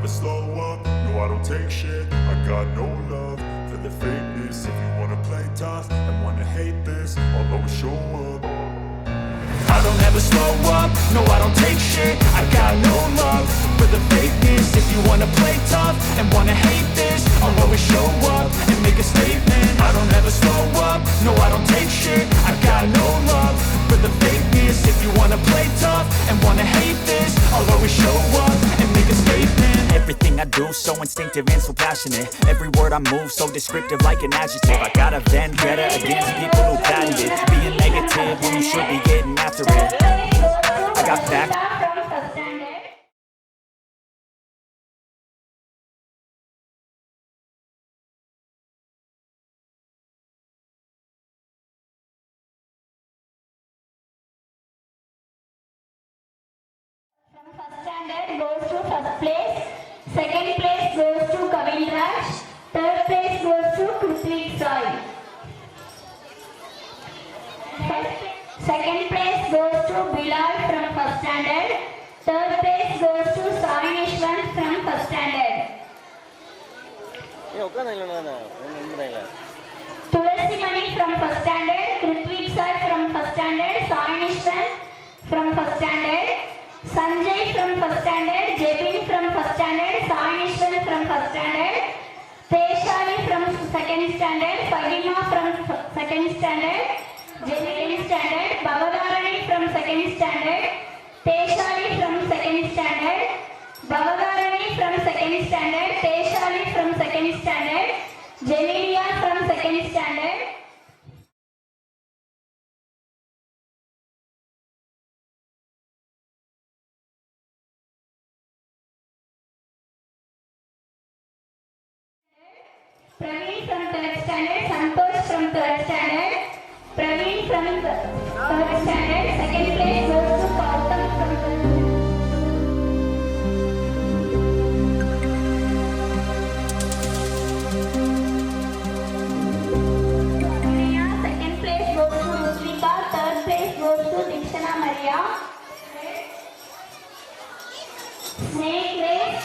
slow up, no I don't take shit. I got no love for the fakeness. If you wanna play tough and wanna hate this, I'll always show up. I don't ever slow up, no I don't take shit. I got no love for the fakeness. If you wanna play tough and wanna hate this, I'll always show up and make a statement. I don't ever slow up, no I don't take shit. I got no love for the fakeness. If you wanna play tough and wanna hate this, I'll always show up and make a statement. Everything I do so instinctive and so passionate. Every word I move so descriptive like an adjective. I got a vendetta against people who patented being negative when you should be getting after it. I got back. First standard goes to first place, second place goes to Kavinraj, third place goes to Krithvik Sai. Second place goes to Bilal from first standard, third place goes to Sai Nishwant from first standard. Tulasi Mani from first standard, Krithvik Sai from first standard, Sai Nishwant from first standard. Sanjay from first standard, Jebin from first standard, Sai Nishwant from first standard, Teshali from second standard, Fahima from second standard, Jebin standard, Bavadarani from second standard, Teshali from second standard, Bavadarani from second standard, Teshali from second standard, Jemilia from second standard. Praveen from third standard, Santosh from third standard, Praveen from third standard, second place goes to Gautam from third Maria, second place goes to Ruchika, third place goes to Dikshana Maria. Snake race,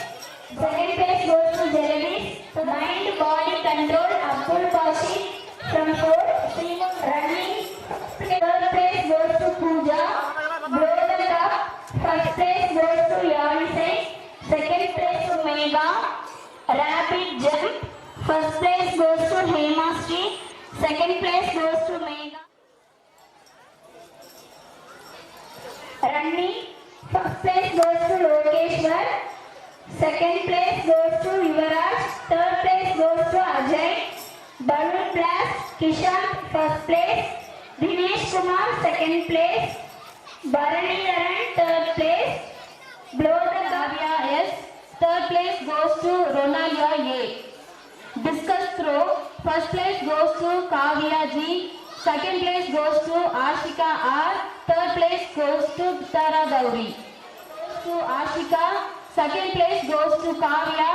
second place goes to Jervis. Mind body control, Abdul Bashi from 4th, running, third place goes to Pooja, blow the cup, first place goes to Yanisai, second place to Mega, rapid jump, first place goes to Hema Sri, second place goes to Mega. Running, first place goes to Lokeshwar, second place goes to Yuvaraj, third place goes to Ajay, Balloon Blast, Kishan first place, Dinesh Kumar second place, Bharani Dharan third place, Blow the Gavya S, third place goes to Ronalia A. Discus throw, first place goes to Kavya G, second place goes to Ashika R, third place goes to Tara Gauri. To Ashika, second place goes to Kavya,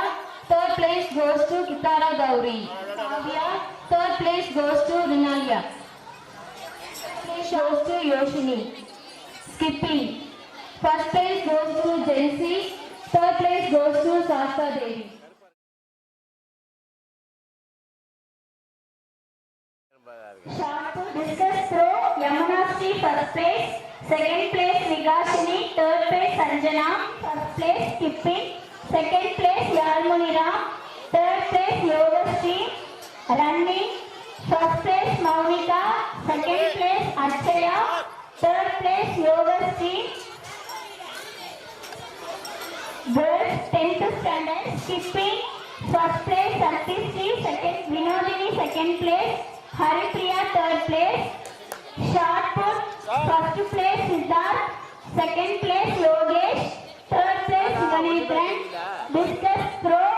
third place goes to Kitara Gauri. Kavya, third place goes to Rinalia. Place goes to Yoshini. Skipping. First place goes to Jensi, third place goes to Sasta Devi. Shot put, discus throw, Yamuna Sri first place, second place Vigashini, third place Sanjana, first place skipping, second place Yalmunira, third place Yogashri, running, first place Maunika, second place Achaya, third place Yogashri. Girls 10th standard, skipping, first place Satisri, second Vinodini, second place Haripriya, third place. Shot put, first place Siddharth, second place Yogesh, third place Ganetran. Discus throw,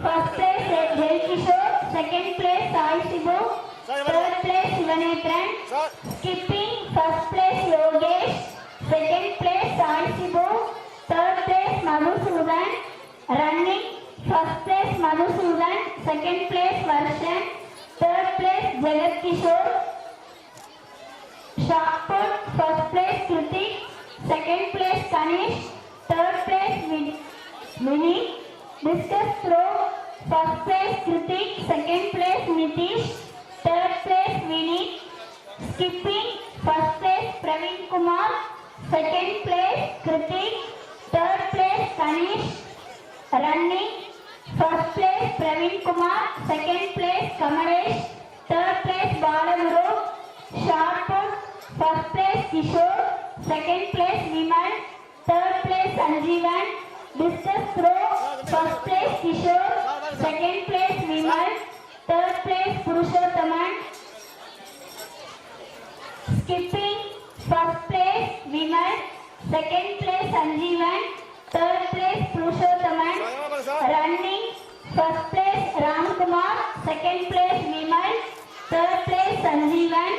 first place Jai Kishore, second place Sai Shibu, third place Ganetran. Skipping, first place Yogesh, second place Sai Shibu, third place Madhusudan. Running, first place Madhusudan, second place Varshan, third place Jagat Kishore. Shot put, first place Kritik, second place Kanish, third place Mini. Discus throw, first place Kritik, second place Nitish, third place Vinit. Skipping, first place Praveen Kumar, second place Kritik, third place Kanish. Running, first place Praveen Kumar, second place Kamalesh, third place Balaguru. Shot put, first place Kishore, second place Vimal, third place Sanjeevan. Discus throw, first place Kishore, second place Vimal, third place Purushothaman. Skipping, first place Vimal, second place Sanjeevan, third place Purushothaman. Running, first place Ramkumar, second place Vimal, third place Sanjeevan.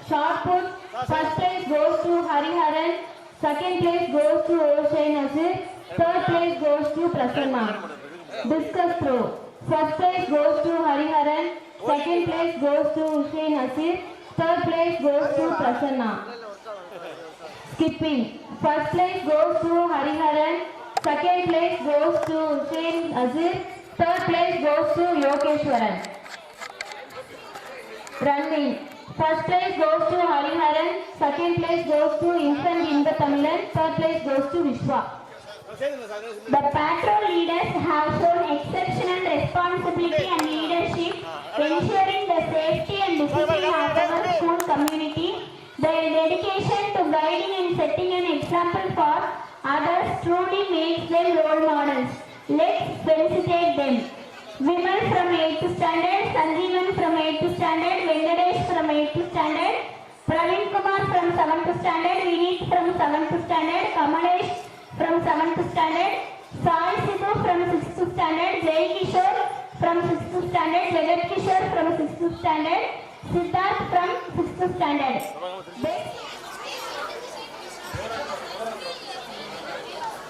Shot put, first place goes to Hariharan, second place goes to Oshay Nasir, third place goes to Prasanna. Discus throw, first place goes to Hariharan, second place goes to Oshay Nasir, third place goes to Prasanna. Skipping, first place goes to Hariharan, second place goes to Oshay Nasir, third place goes to Yogeshwaran. Running, first place goes to Hariharan, second place goes to Infant Inba Tamilan, third place goes to Vishwa. The patrol leaders have shown exceptional responsibility and leadership, ensuring the safety and discipline of our school community. Their dedication to guiding and setting an example for others truly makes them role models. Let's felicitate them. Vimal from 8th standard, Sanjeevan from 8th standard, Venkatesh from 8th standard, Praveen Kumar from 7th standard, Vinit from 7th standard, Kamalesh from 7th standard, Sai Sidhu from 6th standard, Jay Kishore from 6th standard, Jagat Kishore from 6th standard, Siddharth from 6th standard.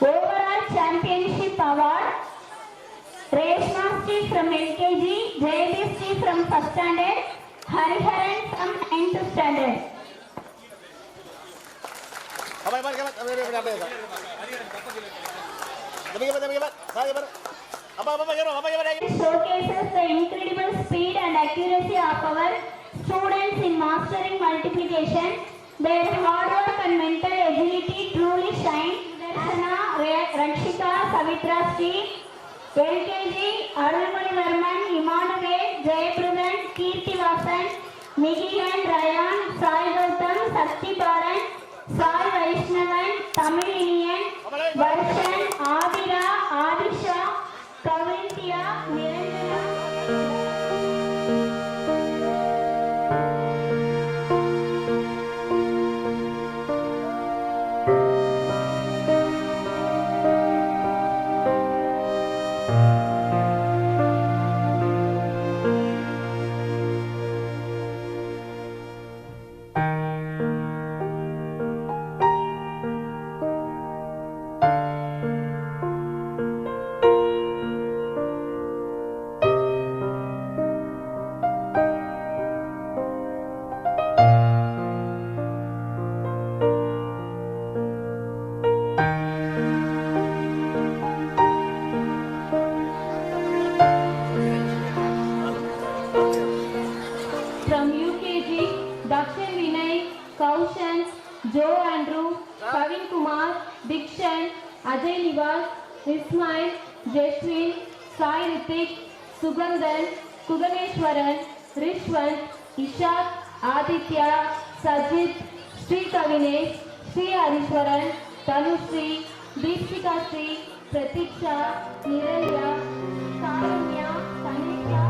Overall Championship Award, Reshma Steve from LKG, Jaydeep Steve from 1st standard, Hariharan from 9th standard. Showcases the incredible speed and accuracy of our students in mastering multiplication. Their hard work and mental agility truly shine. Darshana, Rakshika, Savitra Steve, LKG, Arulmani Varman, Emmanuel, Jayabrudan, Kirti Vasan, Nigilan, Rayan, Sai Gautam, Sakti Baran, Sai Vaishnavan, Tamil Indian, Varshan, Adira, Adisha, Kavintia, Niranjana. From UKG, Dakshan Vinay, Kaushan, Joe Andrew, Kavin Kumar, Dikshan, Ajay Nivas, Ismail, Jeshwin, Sai Ritik, Sugandhan, Kuganeshwaran, Rishwant, Ishak, Aditya, Sajid, Sri Kavinesh, Sri Harishwaran, Tanushree, Deepika Sri, Pratiksha, Niraya, Karunya, Tanisha,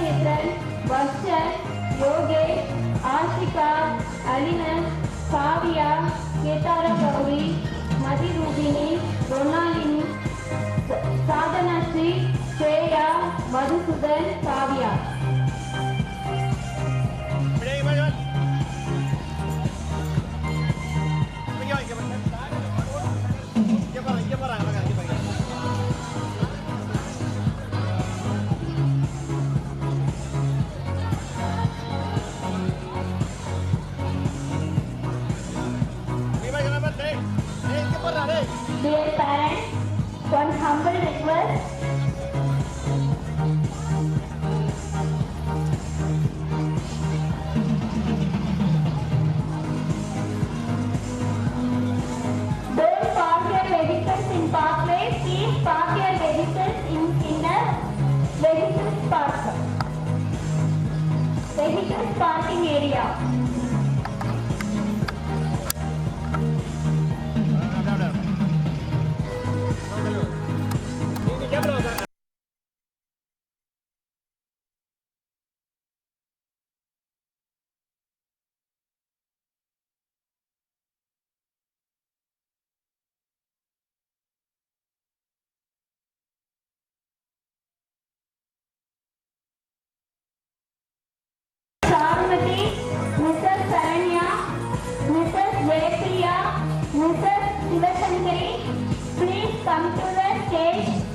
Vishwamithran, Varshan, Yogesh, Ashika, Alinan, Kavya, Kedara Gowri, Mathirubini, Ronalini, Sadhanasri, Shreya, Madhusudan, Kavya. Dear parents, one humble request. Don't park your vehicles in parkways. Please park your vehicles in the vehicles park. Vehicles parking area. Sarmati, Mrs. Saranya, Mrs. Jaypriya, Mrs. Sivasankari, please come to the stage.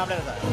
update sir.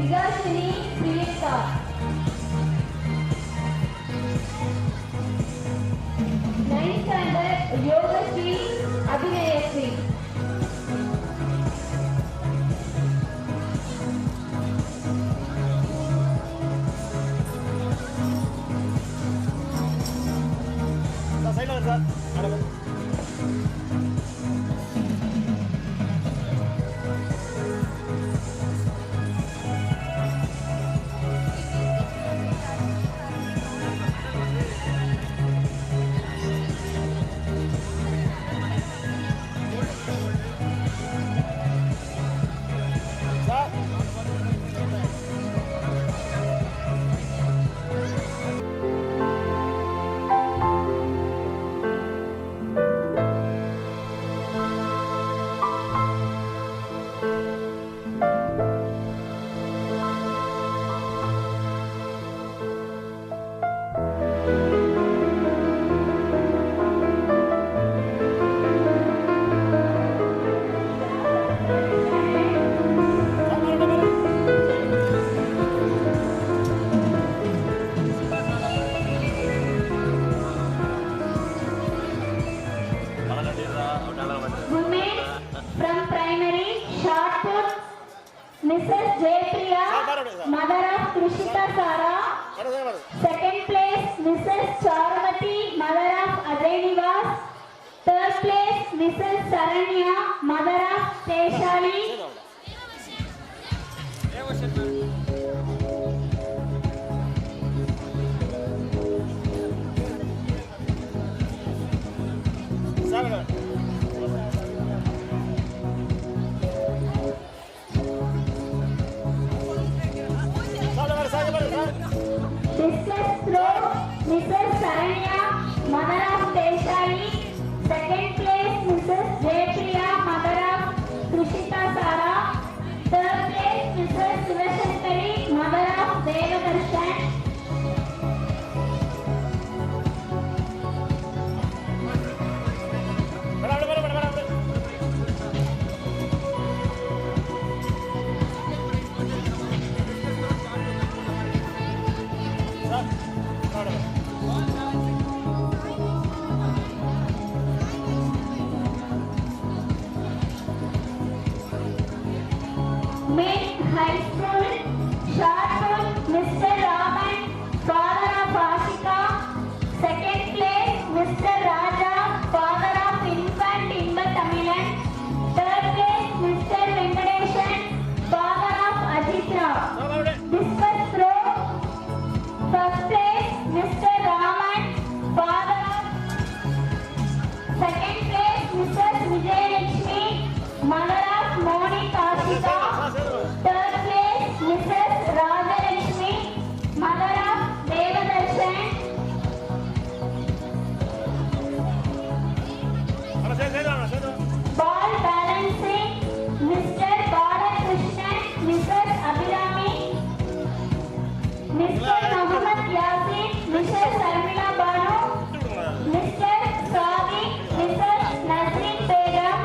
Vigashini Priyanka. 9th standard Yogashri Abhinayasri. Women from primary short put Mrs. Jaypriya, mother of Krishita Sara. Second place Mrs. Charmati, mother of Ajay Nivas. Third place Mrs. Saranya, mother of Teshali. Discus throw Mrs. Saranya, mother of Teshali. Second place Mrs. Jaypriya, mother of Krishita Sara. Third place Mrs. Sivashankari, mother of Devadarshan. Mid High School, Sharpur, Mr. Raman, father of Ashika. Second place, Mr. Raja, father of infant Imba Tamilan. Third place, Mr. Venkadeshan, father of Ajitra. Discus throw, first place, Mr. Raman, father of. Second place, Mrs. Vijayalakshmi, mother of Monik Ashika. Third place, Mrs. Rajalakshmi, mother of Devadarshan. Ball balancing, Mr. Balakrishnan, Mrs. Abhirami, Mr. Muhammad Yasin, Mrs. Sarmila Banu, Mr. Sadiq, Mrs. Nazreen Begum.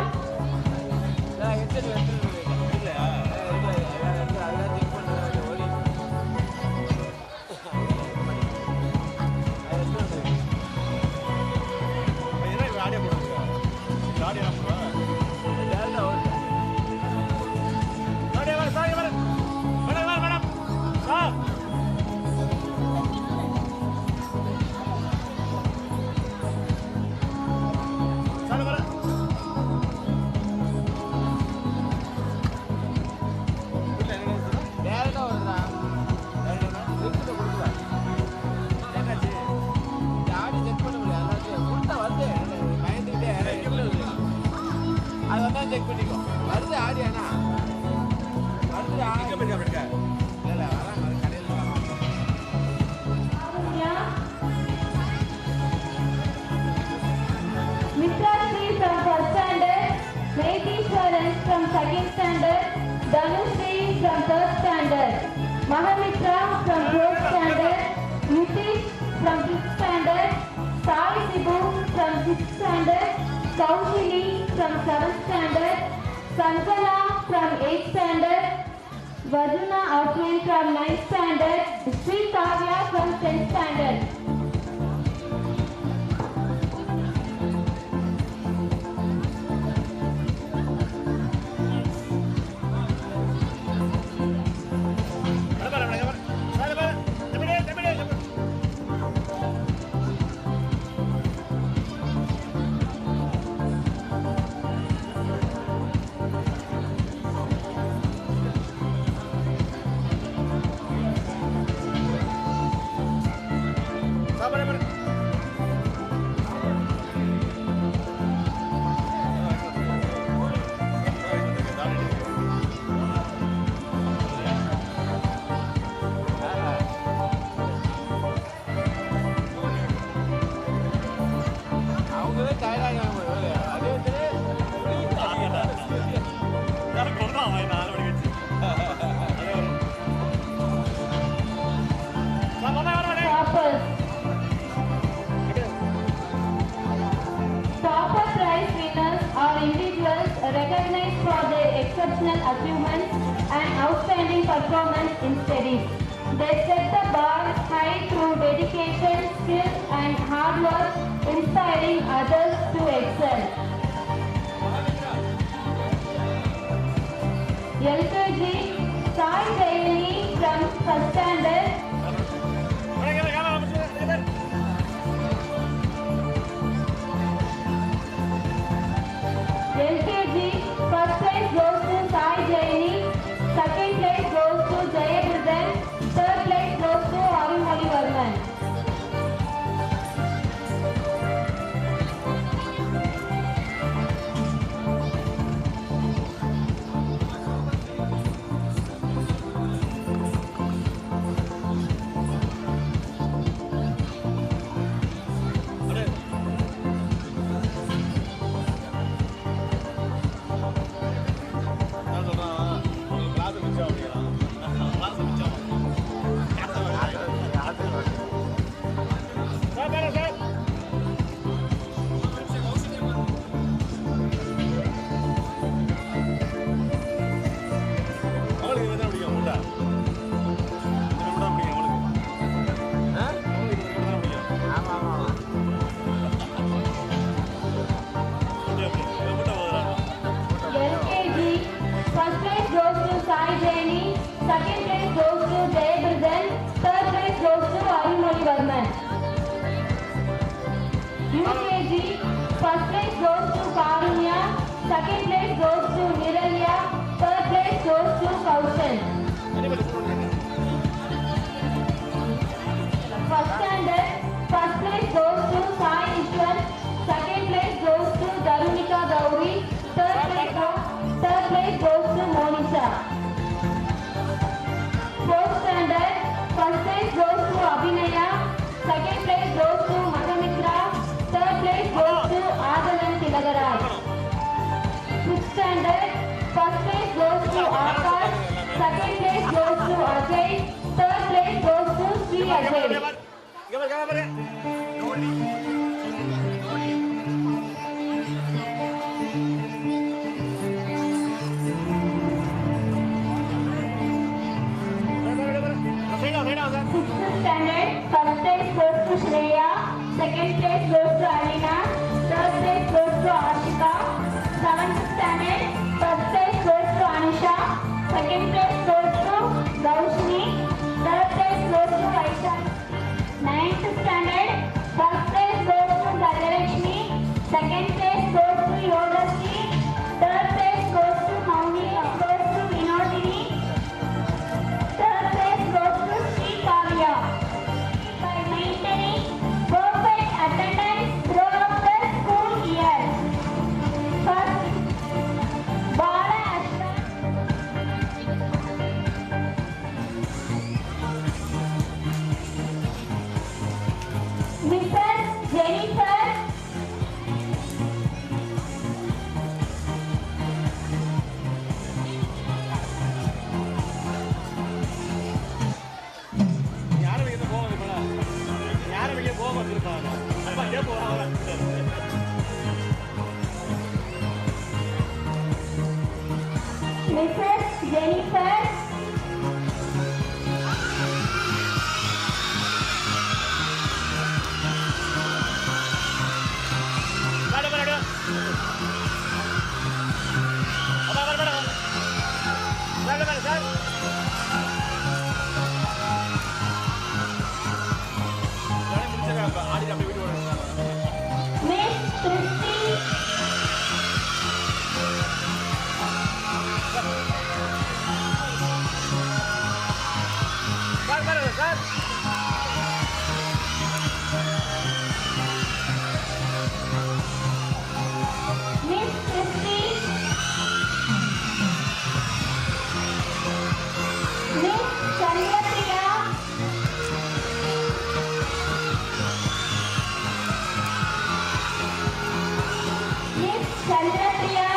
அதெல்லாம் check பண்ணிக்கோ வருது ஆடியானா வருது ஆடி இல்லை இல்லை வராங்க கடையில் Mitra Sri from first standard, Vaidishwaran from second standard, Dhanushri from third standard, Mahamitra from fourth standard, Nitish from fifth standard, Sai Sibu from sixth standard, Kaushili from seventh standard, Sansala from eighth standard, Vajuna Outline from 9th standard, Sri Kavya from 10th standard. அவங்களே டயர்டாக அதே Toppers. Topper prize winners are individuals recognized for their exceptional achievements and outstanding performance in studies. They set the bar high through dedication, skill and hard work, inspiring others to excel. LKG Sai Jaini from first standard. LKG first place goes to Sai Jaini, second place goes to Jayabrudan, third place goes to Arumali Varman. LKG first place goes to Sai Jaini, second place goes to Jayabrudan, third place goes to Arumali Varman. UKG first place goes to Karunya, second place goes to Niralya, third place goes to Kaushan. First standard, first place goes to Sai Ishwar, second place goes to Darunika Gauri, third place goes to Monisha. Fourth standard, first place goes to Abhinaya, second place goes to Mahamitra, third place goes to Adalan Tilagaraj. Fifth standard, first place goes to Akash, second place goes to Ajay, third place goes to Sri Ajay. Sixth standard, first place goes to Shreya, second place goes to Alina, third place goes to Ashika. Seventh standard, first place goes to Anisha, second place goes to Gaushni, third place goes to Vaishali. Ninth standard, first place goes to Gajalakshmi, second place goes to Yodashri, third place goes to Mauni, goes to Vinodini, third place goes to Sri Kavya. By maintaining perfect attendance throughout the school year. First, Bala Ashra. ஆடி அப்படி வீட்டு வருவாங்க. Miss Christy. Sir Miss Christy. Miss Chandrapriya. Miss Chandrapriya.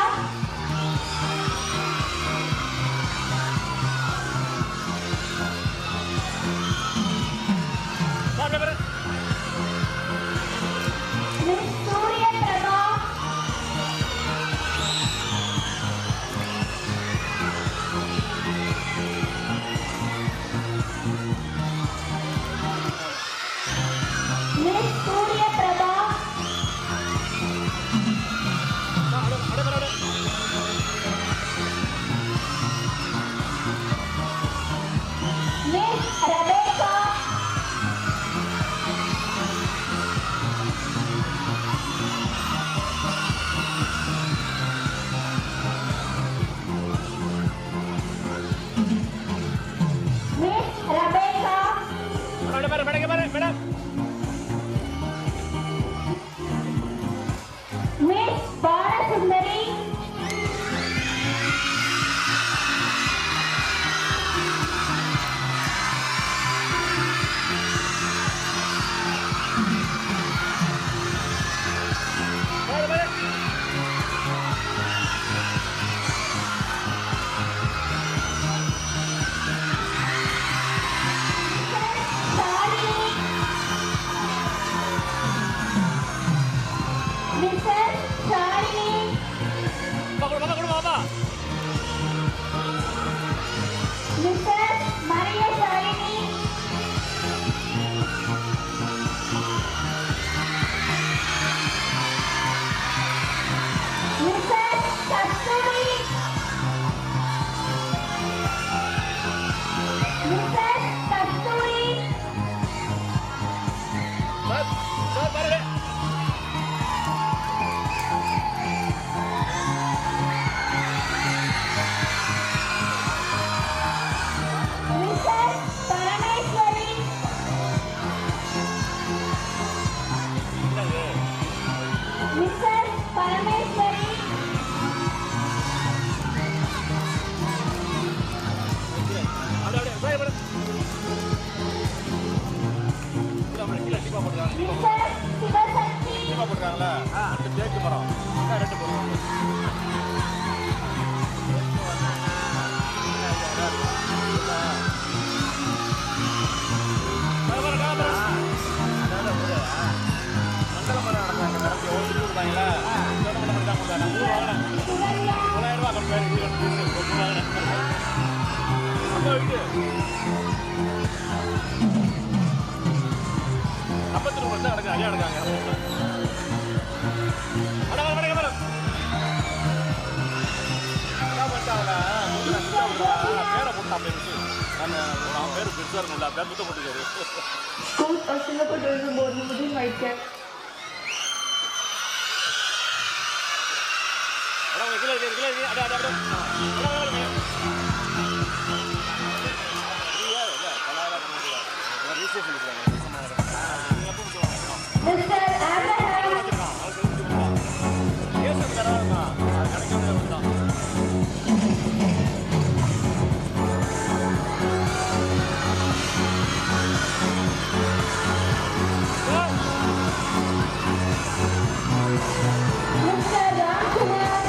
Sir paper Miss Surya Prabha. Miss Surya Prabha. Miss Rebecca. Miss Rebecca. Madam Miss Balasundari. Mrs. Shalini. Mrs. Maria Shalini. Mrs. Kasturi. Mrs. Kasturi. Sir பாருங்க Mrs. Parameswari. Mrs. Parameswari. அப்படியே madam டிப்பா போட்டுருக்காங்க Mrs. Sivasakti. டிப்பா போட்டுருக்காங்களா ரெண்டு தேக்கு மரம் ரெண்டு போடுறோம் பேரு பெருசா இருக்கும்ல பேர் முத்த போட்டுக்காரு Coach Ashwinapur is a board within white cap. Mr. Abraham. Mr. Ramkumar.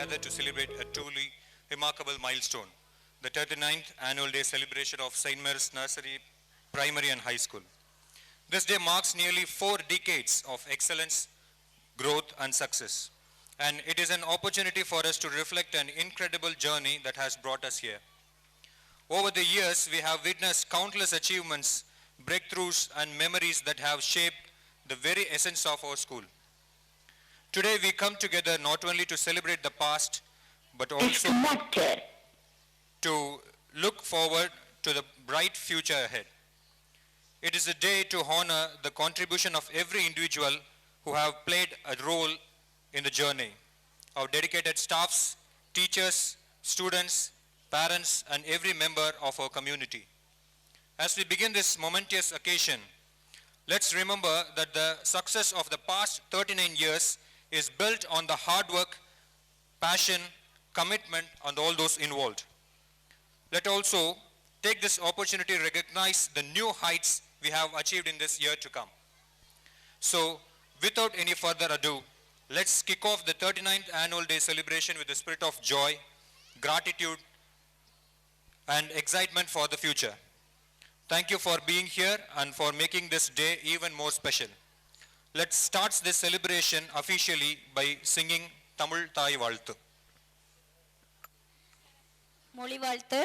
gather to celebrate a truly remarkable milestone, the 39th annual day celebration of St. Mary's Nursery, Primary and High School. This day marks nearly 4 decades of excellence, growth and success. And it is an opportunity for us to reflect an incredible journey that has brought us here. Over the years, we have witnessed countless achievements, breakthroughs and memories that have shaped the very essence of our school. Today we come together not only to celebrate the past, but also to look forward to the bright future ahead. It is a day to honor the contribution of every individual who have played a role in the journey. Our dedicated staffs, teachers, students, parents, and every member of our community. As we begin this momentous occasion, let's remember that the success of the past 39 years is built on the hard work, passion, commitment, and all those involved. Let also take this opportunity to recognize the new heights we have achieved in this year to come. So, without any further ado, let's kick off the 39th annual day celebration with the spirit of joy, gratitude, and excitement for the future. Thank you for being here and for making this day even more special. Let's start this celebration officially by singing Tamil Thai Valthu. மொழி வாழ்த்து.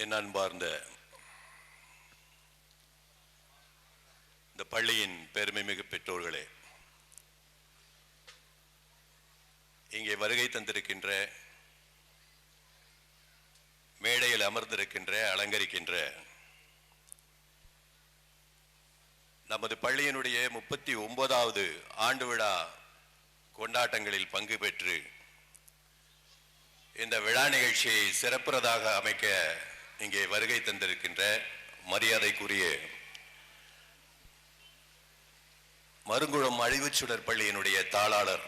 என் அன்பார்ந்த இந்த பள்ளியின் பெருமை மிகு பெற்றோர்களே, இங்கே வருகை தந்திருக்கின்ற, மேடையில் அமர்ந்திருக்கின்ற, அலங்கரிக்கின்ற நமது பள்ளியினுடைய 39வது ஆண்டு விழா கொண்டாட்டங்களில் பங்கு பெற்று இந்த விழா நிகழ்ச்சியை சிறப்புறதாக அமைக்க இங்கே வருகை தந்திருக்கின்ற மரியாதைக்குரிய மருங்குளம் அழிவுச்சுடர் பள்ளியினுடைய தாளாளர்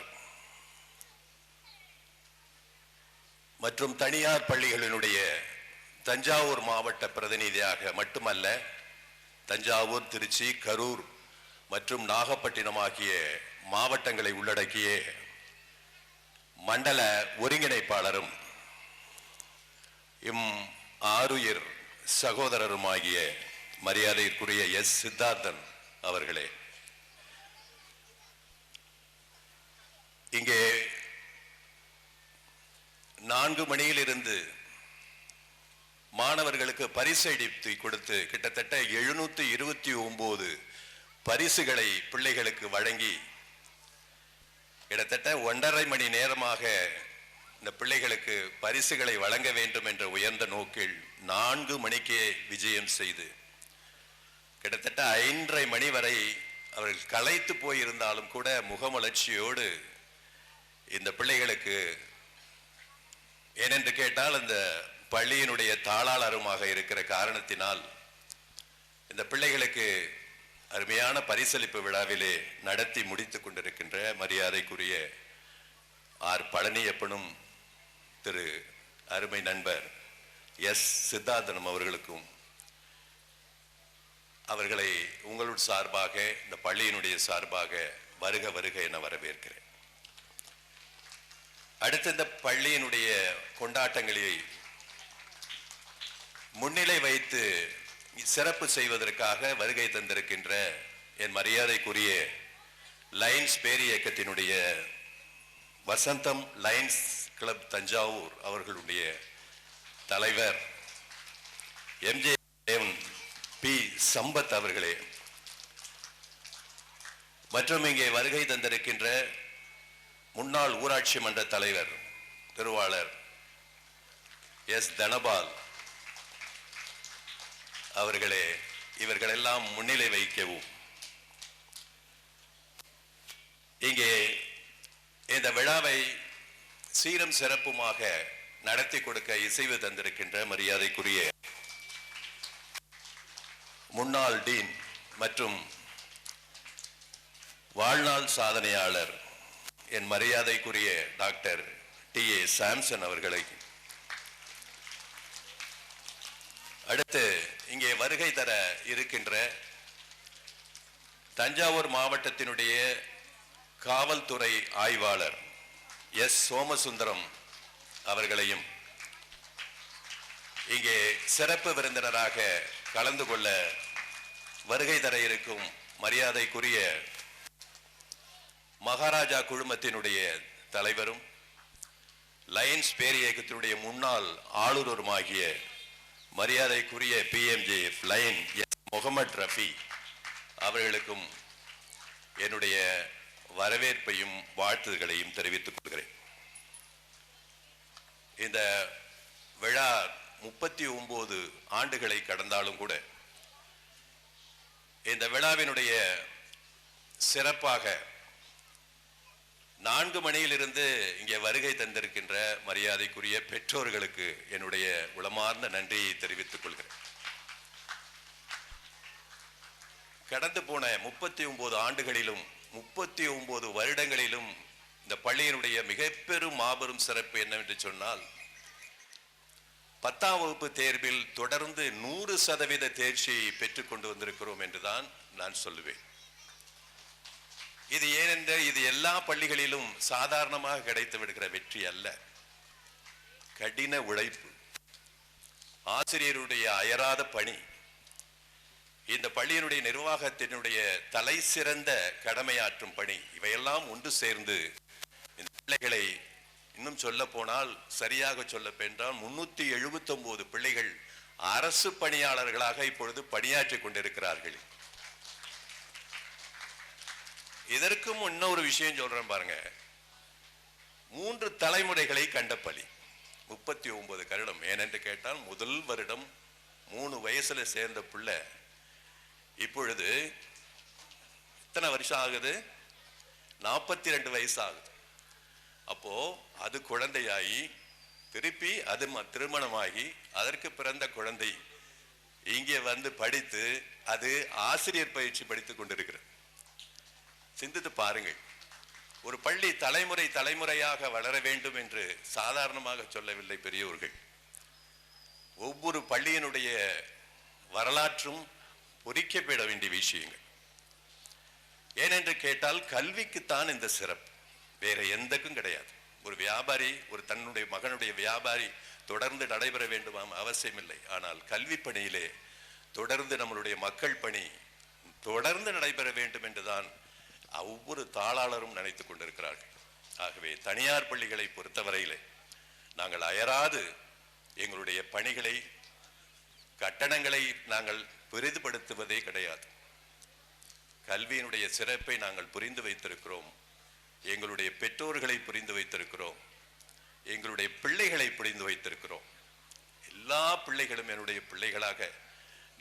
மற்றும் தனியார் பள்ளிகளினுடைய தஞ்சாவூர் மாவட்ட பிரதிநிதியாக மட்டுமல்ல, தஞ்சாவூர், திருச்சி, கரூர் மற்றும் நாகப்பட்டினம் ஆகிய மாவட்டங்களை உள்ளடக்கிய மண்டல ஒருங்கிணைப்பாளரும் இம் ஆருயிர் சகோதரருமாகிய மரியாதைக்குரிய எஸ். சித்தார்த்தன் அவர்களே, இங்கே 4 மணியிலிருந்து மாணவர்களுக்கு பரிசளித்து கொடுத்து கிட்டத்தட்ட 729 பரிசுகளை பிள்ளைகளுக்கு வழங்கி கிட்டத்தட்ட 1.5 மணி நேரமாக இந்த பிள்ளைகளுக்கு பரிசுகளை வழங்க வேண்டும் என்ற உயர்ந்த நோக்கில் 4 மணிக்கே விஜயம் செய்து கிட்டத்தட்ட 5:30 மணி வரை அவர்கள் களைத்து போயிருந்தாலும் கூட முகமலர்ச்சியோடு இந்த பிள்ளைகளுக்கு, ஏனென்று கேட்டால் அந்த பள்ளியினுடைய தாளாளருமாக இருக்கிற காரணத்தினால் இந்த பிள்ளைகளுக்கு அருமையான பரிசளிப்பு விழாவிலே நடத்தி முடித்துக் கொண்டிருக்கின்ற மரியாதைக்குரிய ஆர். பழனியப்பனும் திரு அருமை நண்பர் எஸ். சித்தார்த்தனும் அவர்களுக்கும் அவர்களை உங்களுடைய சார்பாக, இந்த பள்ளியினுடைய சார்பாக வருக வருக என வரவேற்கிறேன். அடுத்த இந்த பள்ளியினுடைய கொண்டாட்டங்களை முன்னிலை வைத்து சிறப்பு செய்வதற்காக வருகை தந்திருக்கின்ற என் மரியாதைக்குரிய லயன்ஸ் பேர் இயக்கத்தினுடைய வசந்தம் லயன்ஸ் கிளப் தஞ்சாவூர் அவர்களுடைய தலைவர் எம்ஜே பி சம்பத் அவர்களே, மற்றும் இங்கே வருகை தந்திருக்கின்ற முன்னாள் ஊராட்சி மன்ற தலைவர் திருவாளர் எஸ் தனபால் அவர்களே, இவர்களெல்லாம் முன்னிலை வைக்கவும் இங்கே இந்த விழாவை சீரும் சிறப்புமாக நடத்தி கொடுக்க இசைவு தந்திருக்கின்ற மரியாதைக்குரிய முன்னாள் டீன் மற்றும் வாழ்நாள் சாதனையாளர் என் மரியாதைக்குரிய டாக்டர் டி.ஏ. சாம்சன் அவர்களை, அடுத்து இங்கே வருகை தர இருக்கின்ற தஞ்சாவூர் மாவட்டத்தினுடைய காவல்துறை ஆய்வாளர் எஸ் சோமசுந்தரம் அவர்களையும், இங்கே சிறப்பு விருந்தினராக கலந்து கொள்ள வருகை தர இருக்கும் மரியாதைக்குரிய மகாராஜா குழுமத்தினுடைய தலைவரும் லயன்ஸ் பேர் இயக்கத்தினுடைய முன்னாள் ஆளுநருமாகிய மரியாதைக்குரிய PMJF lion S Mohammed Rafi அவர்களுக்கும் என்னுடைய வரவேற்பையும் வாழ்த்துகளையும் தெரிவித்துக் கொள்கிறேன். இந்த விழா 39 ஆண்டுகளை கடந்தாலும் கூட இந்த விழாவினுடைய சிறப்பாக 4 மணியிலிருந்து இங்கே வருகை தந்திருக்கின்ற மரியாதைக்குரிய பெற்றோர்களுக்கு என்னுடைய உளமார்ந்த நன்றியை தெரிவித்துக் கொள்கிறேன். கடந்து போன 39 ஆண்டுகளிலும் 39 வருடங்களிலும் இந்த பள்ளியினுடைய மிக பெரும் மாபெரும் சிறப்பு என்னவென்று சொன்னால், 10ஆம் வகுப்பு தேர்வில் தொடர்ந்து 100% தேர்ச்சியை பெற்றுக் கொண்டு வந்திருக்கிறோம் என்றுதான் நான் சொல்லுவேன். இது ஏனென்றால் இது எல்லா பள்ளிகளிலும் சாதாரணமாக கிடைத்து விடுகிற வெற்றி அல்ல, கடின உழைப்பு, ஆசிரியருடைய அயராத பணி, இந்த பள்ளியினுடைய நிர்வாகத்தினுடைய தலை சிறந்த கடமையாற்றும் பணி, இவையெல்லாம் ஒன்று சேர்ந்து இந்த பிள்ளைகளை, இன்னும் சொல்ல போனால் சரியாக சொல்ல போனால் 379 பிள்ளைகள் அரசு பணியாளர்களாக இப்பொழுது பணியாற்றிக் கொண்டிருக்கிறார்கள். இதற்கும் இன்னொரு விஷயம் சொல்றேன் பாருங்க, 3 தலைமுறைகளை கண்ட பள்ளி 39 வருடம். ஏனென்று கேட்டால் முதல் வருடம் 3 வயசுல சேர்ந்த பிள்ளை இப்பொழுது எத்தனை வருஷம் ஆகுது? 42 வயசு ஆகுது. அப்போ அது குழந்தையாகி திருப்பி அது திருமணமாகி அதற்கு பிறந்த குழந்தை இங்கே வந்து படித்து அது ஆசிரியர் பயிற்சி படித்துக் கொண்டிருக்கிறது. சிந்தித்து பாருங்கள், ஒரு பள்ளி தலைமுறை தலைமுறையாக வளர வேண்டும் என்று சாதாரணமாக சொல்லவில்லை பெரியோர்கள். ஒவ்வொரு பள்ளியினுடைய வரலாற்றும் பொறிக்கப்பட வேண்டிய விஷயங்கள். ஏனென்று கேட்டால் கல்விக்குத்தான் இந்த சிறப்பு, வேற எந்தக்கும் கிடையாது. ஒரு வியாபாரி ஒரு தன்னுடைய மகனுடைய வியாபாரி தொடர்ந்து நடைபெற வேண்டுமாம் அவசியமில்லை. ஆனால் கல்வி பணியிலே தொடர்ந்து நம்மளுடைய மக்கள் பணி தொடர்ந்து நடைபெற வேண்டும் என்றுதான் ஒவ்வொரு தாளாளரும் நினைத்துக் கொண்டிருக்கிறார்கள். ஆகவே தனியார் பள்ளிகளை பொறுத்தவரையிலே நாங்கள் அயராது எங்களுடைய பணிகளை, கட்டணங்களை நாங்கள் பெரிதுபடுத்துவதே கிடையாது. கல்வியினுடைய சிறப்பை நாங்கள் புரிந்து வைத்திருக்கிறோம், எங்களுடைய பெற்றோர்களை புரிந்து வைத்திருக்கிறோம், எங்களுடைய பிள்ளைகளை புரிந்து வைத்திருக்கிறோம். எல்லா பிள்ளைகளும் என்னுடைய பிள்ளைகளாக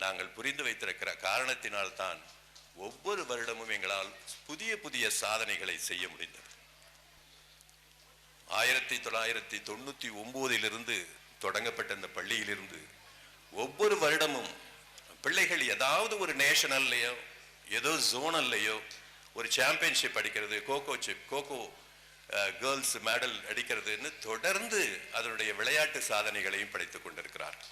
நாங்கள் புரிந்து வைத்திருக்கிற காரணத்தினால்தான் ஒவ்வொரு வருடமும் எங்களால் புதிய புதிய சாதனைகளை செய்ய முடிந்தது. 1999 தொடங்கப்பட்ட இந்த பள்ளியிலிருந்து ஒவ்வொரு வருடமும் பிள்ளைகள் ஏதாவது ஒரு நேஷனல்லையோ ஏதோ ஜோனல்லையோ ஒரு சாம்பியன்ஷிப் அடிக்கிறது, கோகோ கேர்ள்ஸ் மெடல் அடிக்கிறதுன்னு தொடர்ந்து அதனுடைய விளையாட்டு சாதனைகளையும் படைத்துக் கொண்டிருக்கிறார்கள்.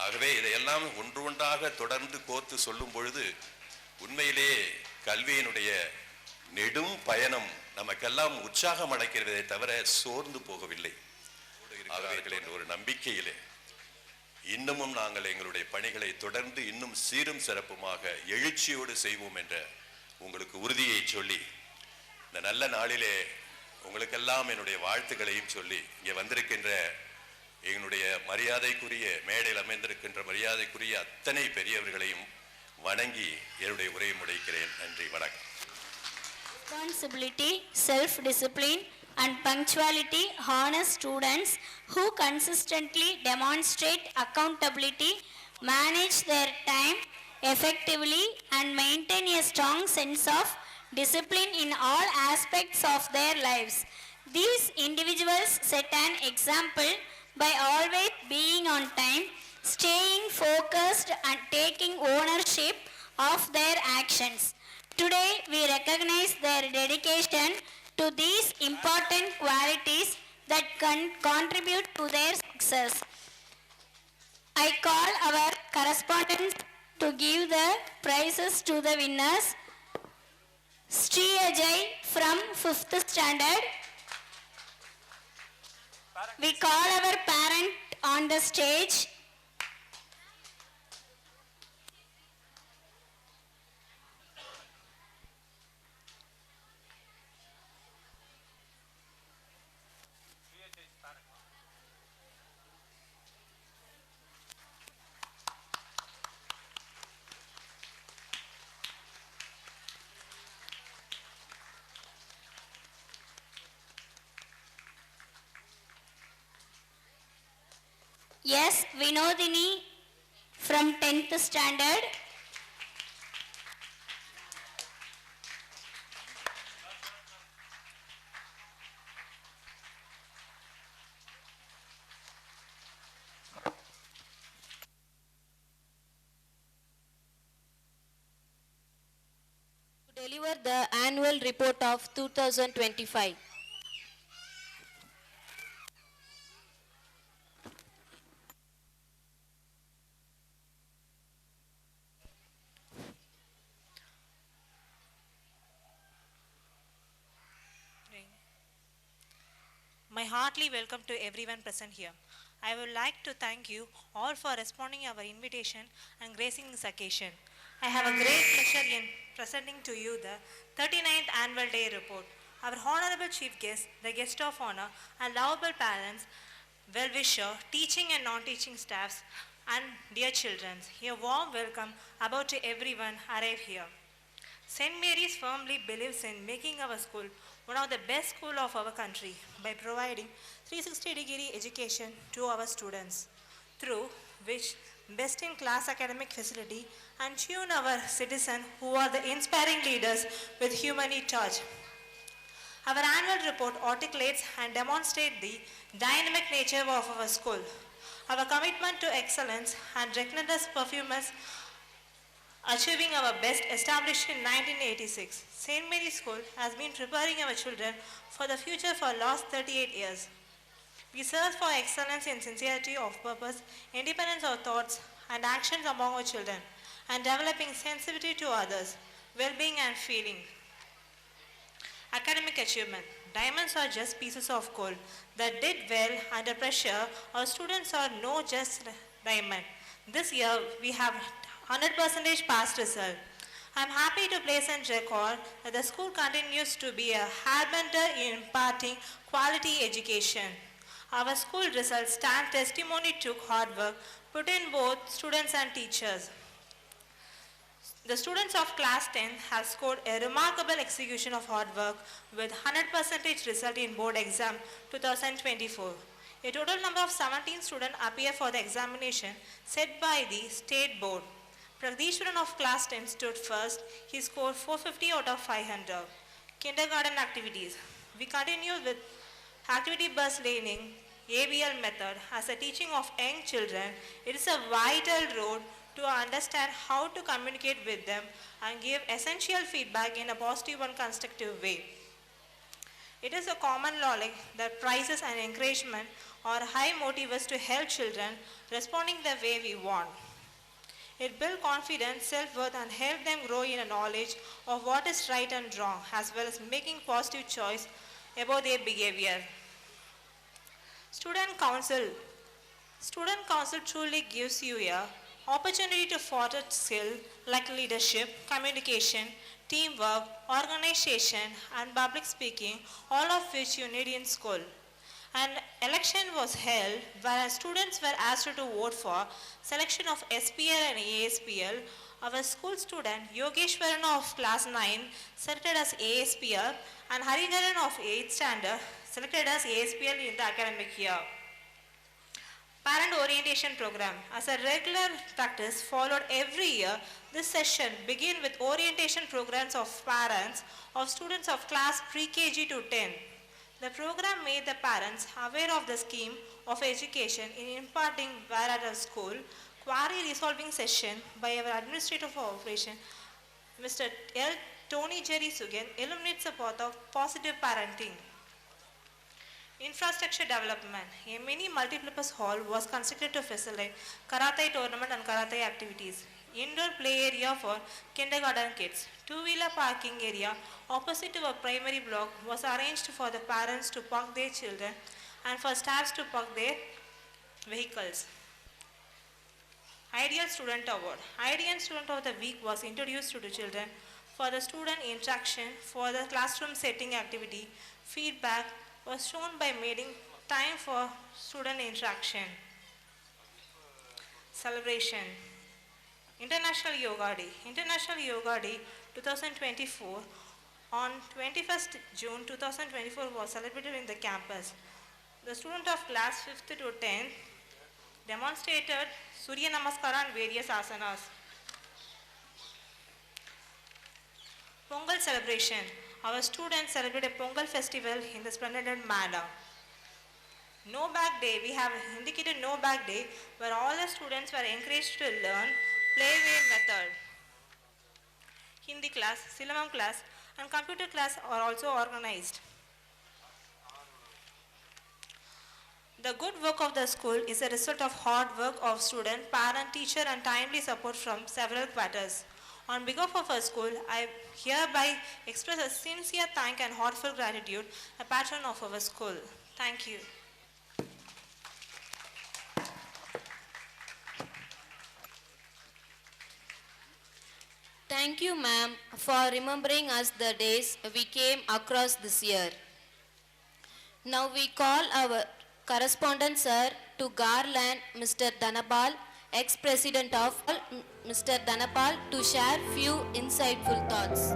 ஆகவே இதையெல்லாம் ஒன்று ஒன்றாக தொடர்ந்து கோர்த்து சொல்லும் பொழுது உண்மையிலே கல்வியினுடைய நெடும் பயணம் நமக்கெல்லாம் உற்சாகம் அடைக்கிறதை தவிர சோர்ந்து போகவில்லை. அவர்கள் என்ற ஒரு நம்பிக்கையிலே இன்னமும் நாங்கள் எங்களுடைய பணிகளை தொடர்ந்து இன்னும் சீரும் சிறப்புமாக எழுச்சியோடு செய்வோம் என்ற உங்களுக்கு உறுதியை சொல்லி, இந்த நல்ல நாளிலே உங்களுக்கெல்லாம் என்னுடைய வாழ்த்துக்களையும் சொல்லி, இங்கே வந்திருக்கின்ற எங்களுடைய மரியாதைக்குரிய மேடையில் அமைந்திருக்கின்ற மரியாதைக்குரிய அத்தனை பெரியவர்களையும் வணங்கி என்னுடைய உரையை முடிக்கிறேன். நன்றி, வணக்கம். Responsibility, self-discipline and punctuality honor students who consistently demonstrate accountability, manage their time effectively and maintain a strong sense of discipline in all aspects of their lives. These individuals set an example by always being on time, staying focused and taking ownership of their actions. Today we recognize their dedication to these important qualities that contribute to their success. I call our correspondents to give the prizes to the winners. Sri Ajay from 5th standard. We call our parent on the stage. Yes, Vinodini from 10th standard. To deliver the annual report of 2025. My heartily welcome to everyone present here. I would like to thank you all for responding our invitation and gracing this occasion. I have a great pleasure in presenting to you the 39th Annual Day Report. Our Honorable Chief Guest, the Guest of Honor, and lovable parents, well-wisher, teaching and non-teaching staffs, and dear children, a warm welcome about to everyone arrive here. St. Mary's firmly believes in making our school one of the best schools of our country by providing 360-degree education to our students, through which best-in-class academic facility and tune our citizens who are the inspiring leaders with humanity touch. Our annual report articulates and demonstrates the dynamic nature of our school, our commitment to excellence and relentless performance, achieving our best established in 1986. St. Mary's School has been preparing our children for the future for the last 38 years. We search for excellence in sincerity of purpose, independence of thoughts and actions among our children, and developing sensitivity to others, well-being and feeling. Academic achievement. Diamonds are just pieces of gold that did well under pressure. Our students are no just diamond. This year we have 100% pass result. I am happy to place and record that the school continues to be a harbinger in imparting quality education. Our school results stand testimony to hard work put in both students and teachers. The students of class 10 have scored a remarkable execution of hard work with 100% result in board exam 2024. A total number of 17 students appear for the examination set by the state board. Pradesh student of class 10 stood first. He scored 450 out of 500. Kindergarten activities. We continue with activity bus learning, ABL method. As a teaching of young children, it is a vital role to understand how to communicate with them and give essential feedback in a positive and constructive way. It is a common knowledge that prizes and encouragement are high motivators to help children responding the way we want. It built confidence, self-worth, and helped them grow in a knowledge of what is right and wrong, as well as making positive choice about their behavior. Student Council. Student Council truly gives you a opportunity to foster skills like leadership, communication, teamwork, organization, and public speaking, all of which you need in school. An election was held where students were asked to vote for selection of SPL and ASPL. Our school student Yogeshwaran of class 9 selected as ASPL and Hariharan of 8th standard selected as ASPL in the academic year. Parent Orientation Program. As a regular practice followed every year, this session began with orientation programs of parents of students of class pre-KG to 10. The program made the parents aware of the scheme of education in imparting where at a school. Query resolving session by our administrator for operation, Mr. L. Tony Jerry Sugan, illuminates the path of positive parenting. Infrastructure development. A mini multipurpose hall was constructed to facilitate karate tournament and karate activities. Indoor play area for kindergarten kids. Two-wheeler parking area opposite to a primary block was arranged for the parents to park their children and for staffs to park their vehicles. Ideal Student Award. Ideal Student of the Week was introduced to the children for the student interaction for the classroom setting activity. Feedback was shown by making time for student interaction. Celebration. International Yoga Day. International Yoga Day 2024 on 21st June 2024 was celebrated in the campus. The student of class 5th to 10th demonstrated Surya Namaskara and various asanas. Pongal celebration. Our students celebrated Pongal festival in the splendid manner. No Bag Day. We have indicated No Bag Day where all the students were encouraged to learn playway method. Hindi class, Silamam class and computer class are also organized. The good work of the school is a result of hard work of student, parent, teacher and timely support from several quarters. On behalf of our school, I hereby express a sincere thank and heartfelt gratitude, a patron of our school. Thank you. Thank you, ma'am, for remembering us the days we came across this year. Now we call our correspondent sir to Garland, Mr. Dhanapal, ex-president of Mr. Dhanapal, to share few insightful thoughts.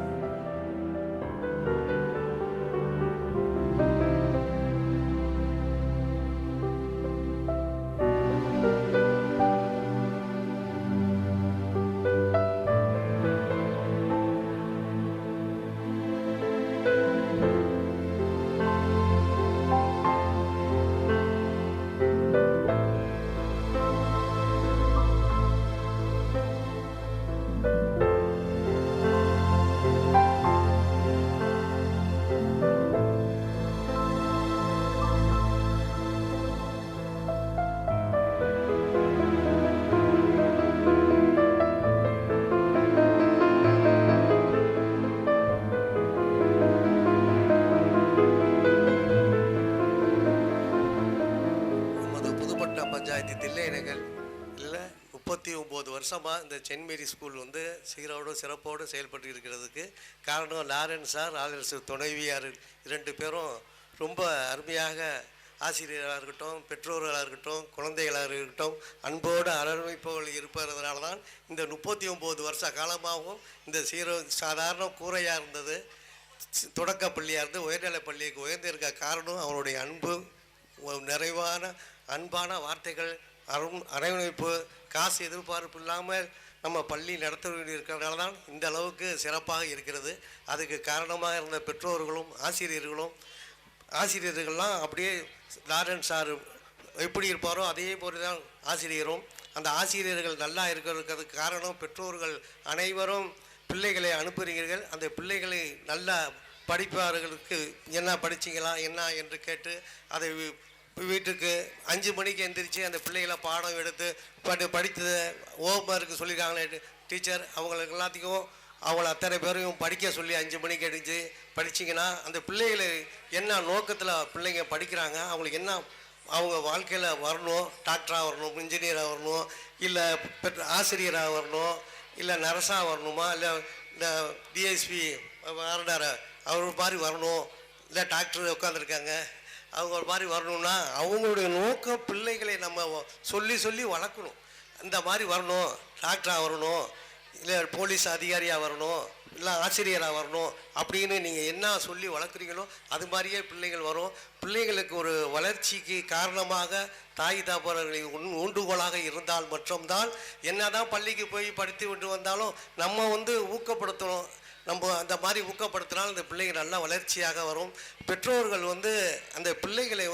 வருஷமாக இந்த send மேரி school வந்து சீரோடு சிறப்போடு செயல்பட்டு இருக்கிறதுக்கு காரணம் Lawrence sir, Lawrence துணைவியார் 2 பேரும் ரொம்ப அருமையாக ஆசிரியராக இருக்கட்டும், பெற்றோர்களாக இருக்கட்டும், குழந்தைகளாக இருக்கட்டும் அன்போடு அரவணைப்புகள் இருப்பதனால தான் இந்த 39 வருஷ காலமாகவும் இந்த சாதாரண கூரையாக இருந்தது தொடக்க பள்ளியாக இருந்து உயர்நிலை பள்ளிக்கு உயர்ந்திருக்க காரணம் அவருடைய அன்பு, நிறைவான அன்பான வார்த்தைகள், அரவணைப்பு, காசு எதிர்பார்ப்பு இல்லாமல் நம்ம பள்ளி நடத்த வேண்டி இருக்கிறதுனால தான் இந்த அளவுக்கு சிறப்பாக இருக்கிறது. அதுக்கு காரணமாக இருந்த பெற்றோர்களும் ஆசிரியர்கள்லாம் அப்படியே லாரன்ஸ் சார் எப்படி இருப்பாரோ அதே போல தான் ஆசிரியரும். அந்த ஆசிரியர்கள் நல்லா இருக்கிறதுக்கு காரணம் பெற்றோர்கள் அனைவரும் பிள்ளைகளை அனுப்புகிறீர்கள். அந்த பிள்ளைகளை நல்லா படிப்பார்களுக்கு என்ன படிச்சிங்களா என்ன என்று கேட்டு அதை வீட்டுக்கு 5 மணிக்கு எந்திரிச்சு அந்த பிள்ளைகளை பாடம் எடுத்து படித்தது ஹோம்ஒர்க்கு சொல்லியிருக்காங்களே டீச்சர், அவங்களுக்கு எல்லாத்துக்கும் அவங்கள அத்தனை பேரையும் படிக்க சொல்லி 5 மணிக்கு அடித்து படிச்சிங்கன்னா அந்த பிள்ளைகளை என்ன நோக்கத்தில் பிள்ளைங்க படிக்கிறாங்க, அவங்களுக்கு என்ன அவங்க வாழ்க்கையில் வரணும், டாக்டராக வரணும், இன்ஜினியராக வரணும், இல்லை ஆசிரியராக வரணும், இல்லை நர்ஸாக வரணுமா, இல்லை இந்த டிஎஸ்பி வாரண்டார அவர் மாதிரி வரணும், இல்லை டாக்டர் உட்காந்துருக்காங்க அவங்க மாதிரி வரணும்னா அவங்களுடைய நோக்கம் பிள்ளைகளை நம்ம சொல்லி சொல்லி வளர்க்கணும். இந்த மாதிரி வரணும், டாக்டராக வரணும், இல்லை போலீஸ் அதிகாரியாக வரணும், இல்லை ஆசிரியராக வரணும் அப்படின்னு நீங்கள் என்ன சொல்லி வளர்க்குறீங்களோ அது மாதிரியே பிள்ளைகள் வரும். பிள்ளைகளுக்கு ஒரு வளர்ச்சிக்கு காரணமாக தாய் தாப்பவர்களின் ஊண்டுகோலாக இருந்தால் மட்டும்தான் என்னதான் பள்ளிக்கு போய் படித்து விட்டு வந்தாலும் நம்ம ஊக்கப்படுத்தணும். நம்ம அந்த மாதிரி ஊக்கப்படுத்தினால் அந்த பிள்ளைகள் நல்லா வளர்ச்சியாக வரும். பெற்றோர்கள் அந்த பிள்ளைகளை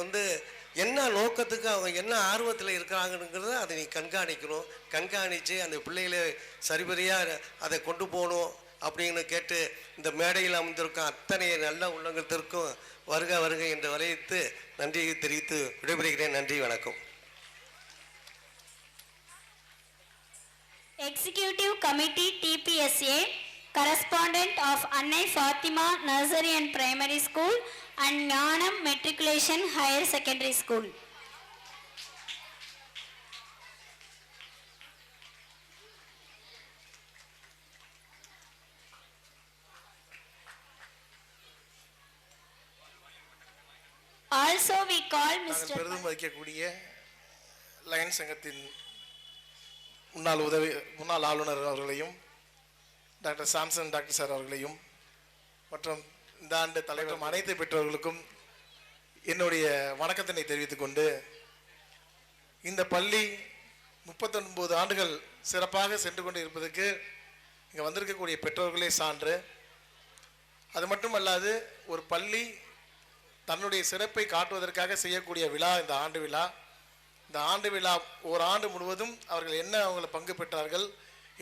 என்ன நோக்கத்துக்கு அவங்க என்ன ஆர்வத்தில் இருக்கிறாங்கங்கிறத அதை நீ கண்காணிக்கணும். கண்காணித்து அந்த பிள்ளைகளை சரிபரியாக அதை கொண்டு போகணும் அப்படின்னு கேட்டு இந்த மேடையில் அமர்ந்திருக்கும் அத்தனை நல்ல உள்ளங்கத்திற்கும் வருக வருக என்று வரையறுத்து நன்றியை தெரிவித்து விடைபெறுகிறேன். நன்றி, வணக்கம். Executive Committee TPSA, correspondent of Annai Fatima Nursery and Primary School and Gnanam Matriculation Higher Secondary School. Also we call Mr. பெரிதும் மதிக்கக்கூடிய லயன்ஸ் சங்கத்தின் முன்னாள் ஆளுநர் அவர்களையும் டாக்டர் சாம்சன் டாக்டர் சார் அவர்களையும் மற்றும் இந்த ஆண்டு தலைவர் அனைத்து பெற்றோர்களுக்கும் என்னுடைய வணக்கத்தினை தெரிவித்துக் கொண்டு, இந்த பள்ளி 39 ஆண்டுகள் சிறப்பாக சென்று கொண்டு இருப்பதற்கு இங்கே வந்திருக்கக்கூடிய பெற்றோர்களே சான்று. அது மட்டுமல்லாது ஒரு பள்ளி தன்னுடைய சிறப்பை காட்டுவதற்காக செய்யக்கூடிய விழா இந்த ஆண்டு விழா. இந்த ஆண்டு விழா ஒரு ஆண்டு முழுவதும் அவர்கள் என்ன அவங்களை பங்கு பெற்றார்கள்,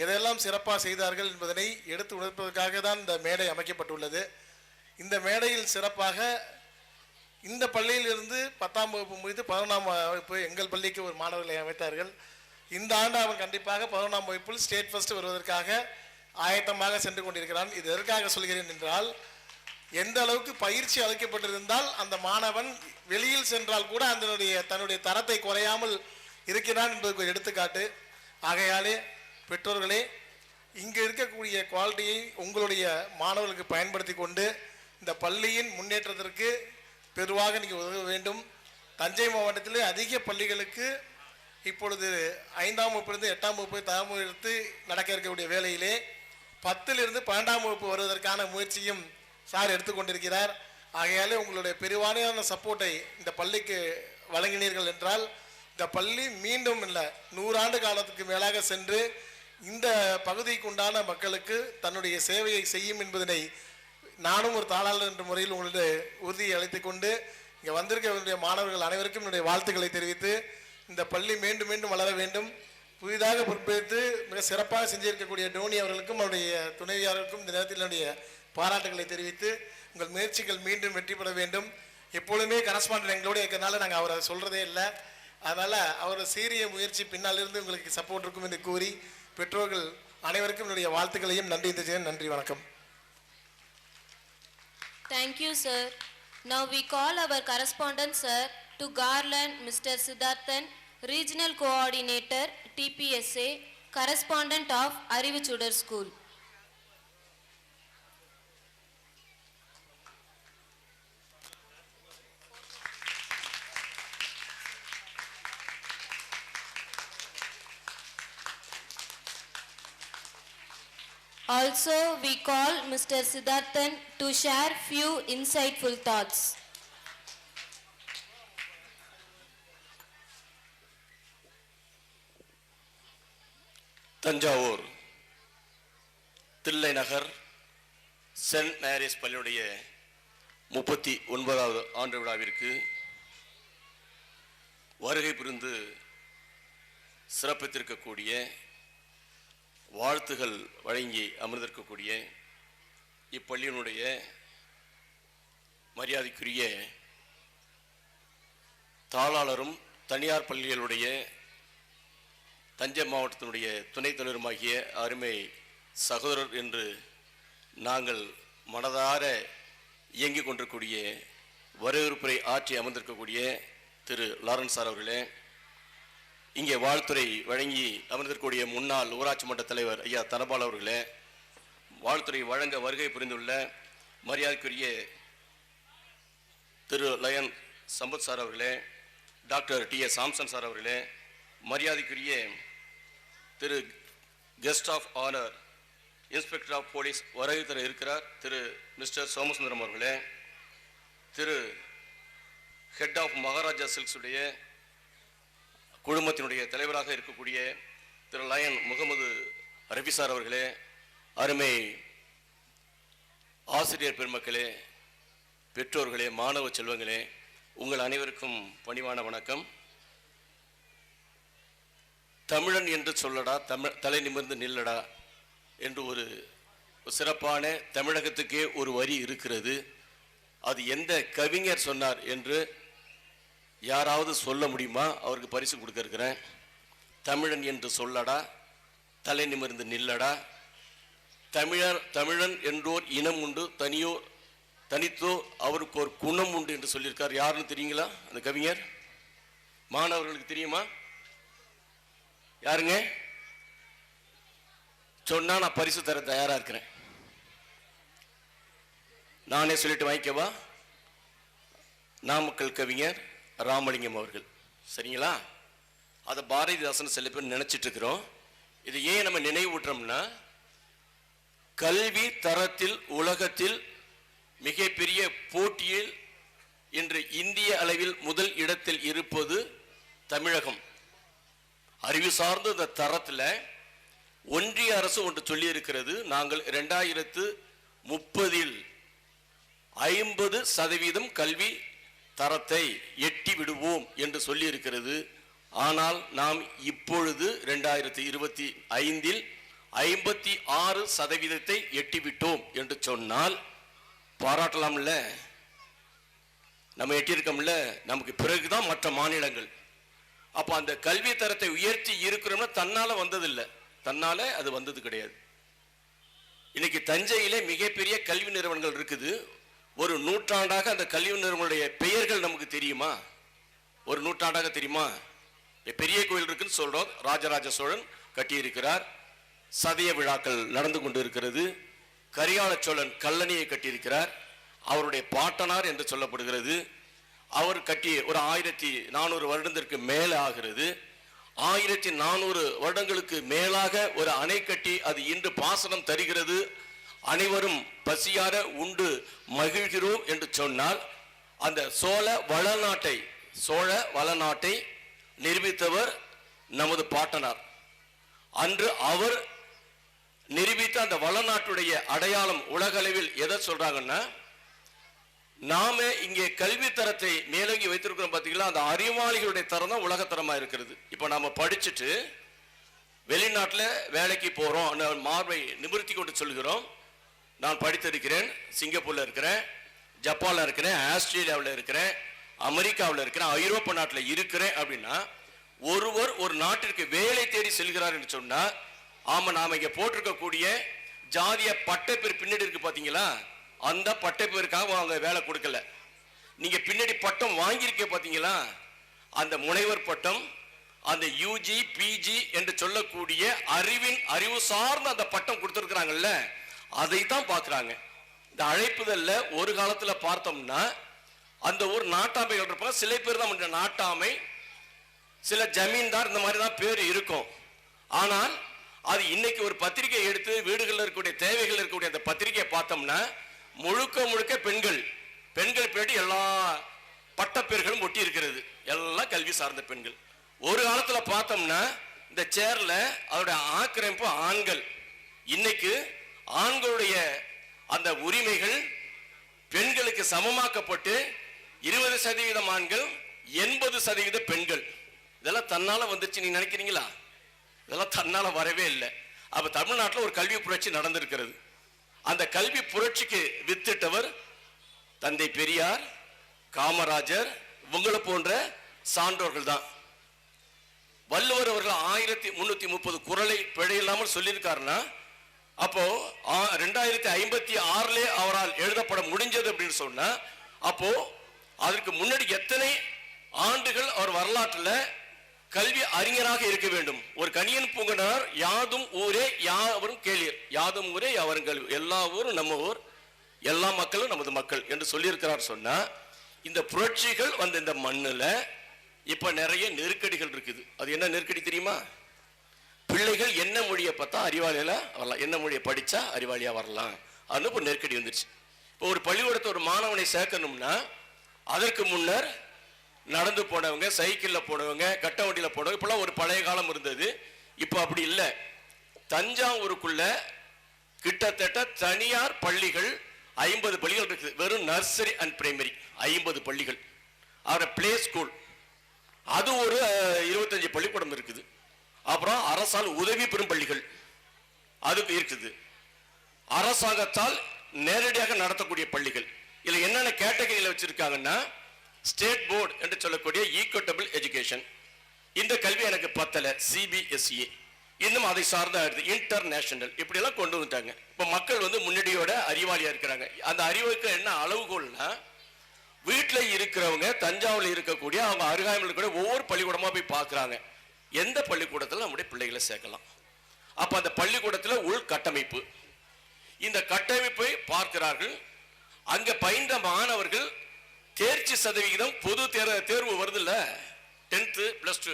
எதையெல்லாம் சிறப்பாக செய்தார்கள் என்பதனை எடுத்து உணர்ப்பதற்காக தான் இந்த மேடை அமைக்கப்பட்டுள்ளது. இந்த மேடையில் சிறப்பாக இந்த பள்ளியிலிருந்து 10ஆம் வகுப்பு முடித்து 11ஆம் வகுப்பு எங்கள் பள்ளிக்கு ஒரு மாணவர்களை அமைத்தார்கள். இந்த ஆண்டு அவன் கண்டிப்பாக 11ஆம் வகுப்பில் ஸ்டேட் ஃபர்ஸ்ட் வருவதற்காக ஆயத்தமாக சென்று கொண்டிருக்கிறான். இது எதற்காக சொல்கிறேன் என்றால், எந்த அளவுக்கு பயிற்சி அளிக்கப்பட்டிருந்தால் அந்த மாணவன் வெளியில் சென்றால் கூட தன்னுடைய தரத்தை குறையாமல் இருக்கிறான் என்பதற்கு ஒரு எடுத்துக்காட்டு. ஆகையாலே பெற்றோர்களே, இங்கே இருக்கக்கூடிய குவாலிட்டியை உங்களுடைய மாணவர்களுக்கு பயன்படுத்தி கொண்டு இந்த பள்ளியின் முன்னேற்றத்திற்கு பெருவாக நீங்கள் உதவ வேண்டும். தஞ்சை மாவட்டத்திலே அதிக பள்ளிகளுக்கு இப்பொழுது 5ஆம் வகுப்பிலிருந்து 8ஆம் வகுப்பு தரம் எடுத்து நடக்க இருக்கக்கூடிய வேளையிலே 10லிருந்து 12ஆம் வகுப்பு வருவதற்கான முயற்சியும் சார் எடுத்துக்கொண்டிருக்கிறார். ஆகையாலே உங்களுடைய பெருவான சப்போர்ட்டை இந்த பள்ளிக்கு வழங்கினீர்கள் என்றால் இந்த பள்ளி மீண்டும் இல்லை 100 ஆண்டு காலத்துக்கு மேலாக சென்று இந்த பகுதிக்கு உண்டான மக்களுக்கு தன்னுடைய சேவையை செய்யும் என்பதனை நானும் ஒரு தாளாளர் என்ற முறையில் உங்களுடைய உறுதியை அளித்துக் கொண்டு இங்கே வந்திருக்க மாணவர்கள் அனைவருக்கும் என்னுடைய வாழ்த்துக்களை தெரிவித்து இந்த பள்ளி மீண்டும் மீண்டும் வளர வேண்டும். புதிதாக பொறுப்பேற்று மிக சிறப்பாக செஞ்சிருக்கக்கூடிய டோனி அவர்களுக்கும் அவருடைய துணைவியாளருக்கும் இந்த நேரத்தில் என்னுடைய பாராட்டுகளை தெரிவித்து உங்கள் முயற்சிகள் மீண்டும் வெற்றி பெற வேண்டும். எப்பொழுதுமே கரஸ்பாண்டன்ட் எங்களோட இருக்கிறதுனால நாங்கள் அவரை சொல்கிறதே இல்லை. அதனால் அவர் சீரிய முயற்சி பின்னாலிருந்து உங்களுக்கு சப்போர்ட் இருக்கும் என்று கூறி பெற்றோர்கள் அனைவருக்கும் என்னுடைய வாழ்த்துக்களையும் நன்றி, வணக்கம். Thank you, sir. Now we call our correspondent, sir, to garland Mr. Siddharthan, Regional Coordinator, TPSA, correspondent of Arivichudar School. Also, we call Mr. Siddharthan to share few insightful thoughts. Thanjavur Thillai Nagar saint Mary's பள்ளியுடைய 39வது ஆண்டு விழாவிற்கு வருகை புரிந்து சிறப்பித்திருக்கக்கூடிய, வாழ்த்துகள் வழங்கி அமர்ந்திருக்கக்கூடிய இப்பள்ளியினுடைய மரியாதைக்குரிய தாளாளரும் தனியார் பள்ளிகளுடைய தஞ்சை மாவட்டத்தினுடைய துணைத் தலைவருமாகிய அருமை சகோதரர் என்று நாங்கள் மனதார இயங்கிக் கொண்டிருக்கக்கூடிய வரவேற்புரை ஆற்றி அமர்ந்திருக்கக்கூடிய திரு லாரன்ஸ் சார் அவர்களே, இங்கே வாழ்த்துறை வழங்கி அமர்ந்திருக்கக்கூடிய முன்னாள் ஊராட்சி மன்ற தலைவர் ஐயா தனபால் அவர்களே, வாழ்த்துறை வழங்க வருகை புரிந்துள்ள மரியாதைக்குரிய திரு லயன் சம்பத் சார் அவர்களே, doctor D S Samson sir அவர்களே, மரியாதைக்குரிய Thiru guest of honour inspector of police வருகை தர இருக்கிறார் திரு மிஸ்டர் சோமசுந்தரம் அவர்களே, திரு ஹெட் ஆஃப் மகாராஜா சில்க்ஸுடைய குழுமத்தினுடைய தலைவராக இருக்கக்கூடிய திரு லயன் முகமது ரஃபி சார் அவர்களே, அருமை ஆசிரியர் பெருமக்களே, பெற்றோர்களே, மாணவ செல்வங்களே, உங்கள் அனைவருக்கும் பணிவான வணக்கம். தமிழன் என்று சொல்லடா, தலை நிமிர்ந்து நில்லடா என்று ஒரு சிறப்பான தமிழகத்துக்கே ஒரு வரி இருக்கிறது. அது எந்த கவிஞர் சொன்னார் என்று யாராவது சொல்ல முடியுமா? அவருக்கு பரிசு கொடுக்க இருக்கிறேன். தமிழன் என்று சொல்லடா, தலை நிமிர்ந்து நில்லடா, தமிழன் என்றோர் இனம் உண்டு, தனித்தோ அவருக்கு ஒரு குணம் உண்டு என்று சொல்லியிருக்கார். யாருன்னு தெரியுங்களா அந்த கவிஞர்? மாணவர்களுக்கு தெரியுமா? யாருங்க சொன்னா நான் பரிசு தர தயாரா இருக்கிறேன். நானே சொல்லிட்டு வாங்கிக்கவா? நாமக்கல் கவிஞர் ராமலிங்கம் அவர்கள். சரிங்களா? அதை பாரதிதாசன் சில பேர் நினைச்சிட்டு இருக்கிறோம். இது ஏன் நம்ம நினைவூட்டுறோம்னா, கல்வி தரத்தில் உலகத்தில் மிகப்பெரிய போட்டியில் இன்று இந்திய அளவில் முதல் இடத்தில் இருப்பது தமிழகம். அறிவு சார்ந்த இந்த தரத்தில் ஒன்றிய அரசு ஒன்று சொல்லி இருக்கிறது, நாங்கள் 2030 50% கல்வி தரத்தை எட்டி விடுவோம் என்று சொல்லி இருக்கிறது. ஆனால் நாம் இப்பொழுது 2025 56% எட்டிவிட்டோம் என்று சொன்னால் பாராட்டலாம்ல. நம்ம எட்டியிருக்கோம்ல, நமக்கு பிறகுதான் மற்ற மாநிலங்கள். அப்ப அந்த கல்வி தரத்தை உயர்த்தி இருக்கிறோம்னா தன்னால வந்ததில்லை, தன்னால அது வந்தது கிடையாது. இன்னைக்கு தஞ்சையிலே மிகப்பெரிய கல்வி நிறுவனங்கள் இருக்குது. ஒரு நூற்றாண்டாக அந்த கல்வி நிறுவனங்களுடைய பெயர்கள் நமக்கு தெரியுமா? ஒரு நூற்றாண்டாக தெரியுமா? பெரிய கோயில் இருக்குன்னு சொல்றோம், ராஜராஜ சோழன் கட்டியிருக்கிறார். சதய விழாக்கள் நடந்து கொண்டு இருக்கிறது. கரிகால சோழன் கல்லணையை கட்டியிருக்கிறார், அவருடைய பாட்டனார் என்று சொல்லப்படுகிறது. அவர் கட்டி ஒரு 1400 வருடத்திற்கு மேலே ஆகிறது. 1400 வருடங்களுக்கு மேலாக ஒரு அணை கட்டி அது இன்று பாசனம் தருகிறது. அனைவரும் பசியார உண்டு மகிழ்கிறோம் என்று சொன்னால், அந்த சோழ வளநாட்டை நிரூபித்தவர் நமது பாட்டனார். அன்று அவர் நிரூபித்த அந்த வளநாட்டுடைய அடையாளம் உலகளவில் எதை சொல்றாங்கன்னா, நாம இங்கே கல்வி தரத்தை மேலோங்கி வைத்திருக்கிறோம். பார்த்தீங்களா, அந்த அறிவாளிகளுடைய தரம் தான் உலகத்தரமா இருக்கிறது. இப்போ நாம படிச்சுட்டு வெளிநாட்டில் வேலைக்கு போறோம், மார்பை நிமிர்த்தி கொண்டு சொல்கிறோம். நான் படித்திருக்கிறேன், சிங்கப்பூர்ல இருக்கிறேன், ஜப்பான்ல இருக்கிறேன், ஆஸ்திரேலியாவில் இருக்கிறேன், அமெரிக்காவில் இருக்கிறேன், ஐரோப்பா நாட்டில் இருக்கிறேன் அப்படின்னா, ஒருவர் ஒரு நாட்டிற்கு வேலை தேடி செல்கிறார் என்று சொன்னா, ஆமா நாம இங்க போட்டிருக்கக்கூடிய ஜாதிய பட்டப்பேர் பின்னாடி இருக்கு பாத்தீங்களா, அந்த பட்டப்பேருக்காக அவங்க வேலை கொடுக்கல. நீங்க பின்னாடி பட்டம் வாங்கியிருக்க பாத்தீங்களா, அந்த முனைவர் பட்டம், அந்த யூஜி பிஜி என்று சொல்லக்கூடிய அறிவு சார்ந்த அந்த பட்டம் கொடுத்திருக்கிறாங்கல்ல, அதை தான் பார்க்கிறாங்க. இந்த அழைப்புதல்ல ஒரு காலத்துல பார்த்தோம்னா அந்த ஒரு நாட்டாமைகள் இருப்பாங்க. சில பேர் தான் நாட்டாமை, சில ஜமீன்தார், இந்த மாதிரி தான் பேர் இருக்கும். ஆனால் அது இன்னைக்கு ஒரு பத்திரிகை எடுத்து வீடுகளில் இருக்கக்கூடிய தேவைகள் இருக்கக்கூடிய அந்த பத்திரிகையை பார்த்தோம்னா முழுக்க பெண்கள் பேட்டி எல்லா பட்டப்பேர்களும் ஒட்டி இருக்கிறது, எல்லாம் கல்வி சார்ந்த பெண்கள். ஒரு காலத்துல பார்த்தோம்னா இந்த சேர்ல அதோட ஆக்கிரமிப்பு ஆண்கள். இன்னைக்கு ஆண்களுடைய அந்த உரிமைகள் பெண்களுக்கு சமமாக்கப்பட்டு 20% ஆண்கள், 80% பெண்கள். இதெல்லாம் தன்னால வந்துச்சு நீங்க நினைக்கிறீங்களா? இதெல்லாம் தன்னால வரவே இல்லை. அப்ப தமிழ்நாட்டில் ஒரு கல்வி புரட்சி நடந்திருக்கிறது. அந்த கல்வி புரட்சிக்கு வித்திட்டவர் தந்தை பெரியார், காமராஜர், உங்களை போன்ற சான்றோர்கள் தான். வள்ளுவர் அவர்கள் 1330 குறளை பிழையில்லாமல் சொல்லியிருக்காருன்னா அப்போ 2056 அவரால் எழுதப்பட முடிஞ்சது அப்படின்னு சொன்னா அப்போ அதற்கு முன்னாடி எத்தனை ஆண்டுகள் அவர் வரலாற்றுல கல்வி அறிஞராக இருக்க வேண்டும். ஒரு கணியன் பூங்கனார் யாதும் ஊரே யாவரும் கேளீர், யாதும் ஊரே யாவரும் கல்வி, எல்லா ஊரும் நம்ம ஊர், எல்லா மக்களும் நமது மக்கள் என்று சொல்லியிருக்கிறார். சொன்னா இந்த புரட்சிகள் வந்த இந்த மண்ணுல இப்ப நிறைய நெருக்கடிகள் இருக்குது. அது என்ன நெருக்கடி தெரியுமா? பிள்ளைகள் என்ன மொழியை பார்த்தா அறிவாளியில வரலாம், என்ன மொழியை படிச்சா அறிவாளியா வரலாம், அது ஒரு நெருக்கடி வந்துருச்சு. இப்போ ஒரு பள்ளிக்கூடத்தை ஒரு மாணவனை சேர்க்கணும்னா அதற்கு முன்னர் நடந்து போனவங்க, சைக்கிள்ல போனவங்க, கட்ட வண்டியில போனவங்க, இப்பெல்லாம் ஒரு பழைய காலம் இருந்தது. இப்போ அப்படி இல்லை. தஞ்சாவூருக்குள்ள கிட்டத்தட்ட தனியார் பள்ளிகள் 50 பள்ளிகள் இருக்குது. வெறும் நர்சரி அண்ட் பிரைமரி 50 பள்ளிகள். அவரை பிளே ஸ்கூல் அது ஒரு 25 பள்ளிக்கூடம் இருக்குது. அப்புறம் அரசால் உதவி பெறும் பள்ளிகள் அதுக்கு இருக்குது. அரசாங்கத்தால் நேரடியாக நடத்தக்கூடிய பள்ளிகள். இதுல என்னென்ன கேட்டகரியில் வச்சிருக்காங்கன்னா ஸ்டேட் போர்டு என்று சொல்லக்கூடிய ஈக்குவட்டபிள் எஜுகேஷன், இந்த கல்வி எனக்கு பத்தல, சிபிஎஸ்இ, இன்னும் அதை சார்ந்த இன்டர்நேஷனல், இப்படி எல்லாம் கொண்டு வந்துட்டாங்க. இப்ப மக்கள் வந்து முன்னாடியோட அறிவாளியா இருக்கிறாங்க. அந்த அறிவுக்கு என்ன அளவுகோல்னா வீட்டில் இருக்கிறவங்க தஞ்சாவூர்ல இருக்கக்கூடிய அவங்க அருகாமையில் இருக்கக்கூடிய ஒவ்வொரு பள்ளிக்கூடமா போய் பார்க்குறாங்க, எந்த பள்ளிக்கூடத்தில் நம்முடைய பிள்ளைகளை சேர்க்கலாம். அப்ப அந்த பள்ளிக்கூடத்தில் உள் கட்டமைப்பு, இந்த கட்டமைப்பை பார்க்கிறார்கள். அங்க பயின்ற மாணவர்கள் தேர்ச்சி சதவிகிதம் பொது தேர்வு வருது இல்ல, 10th +2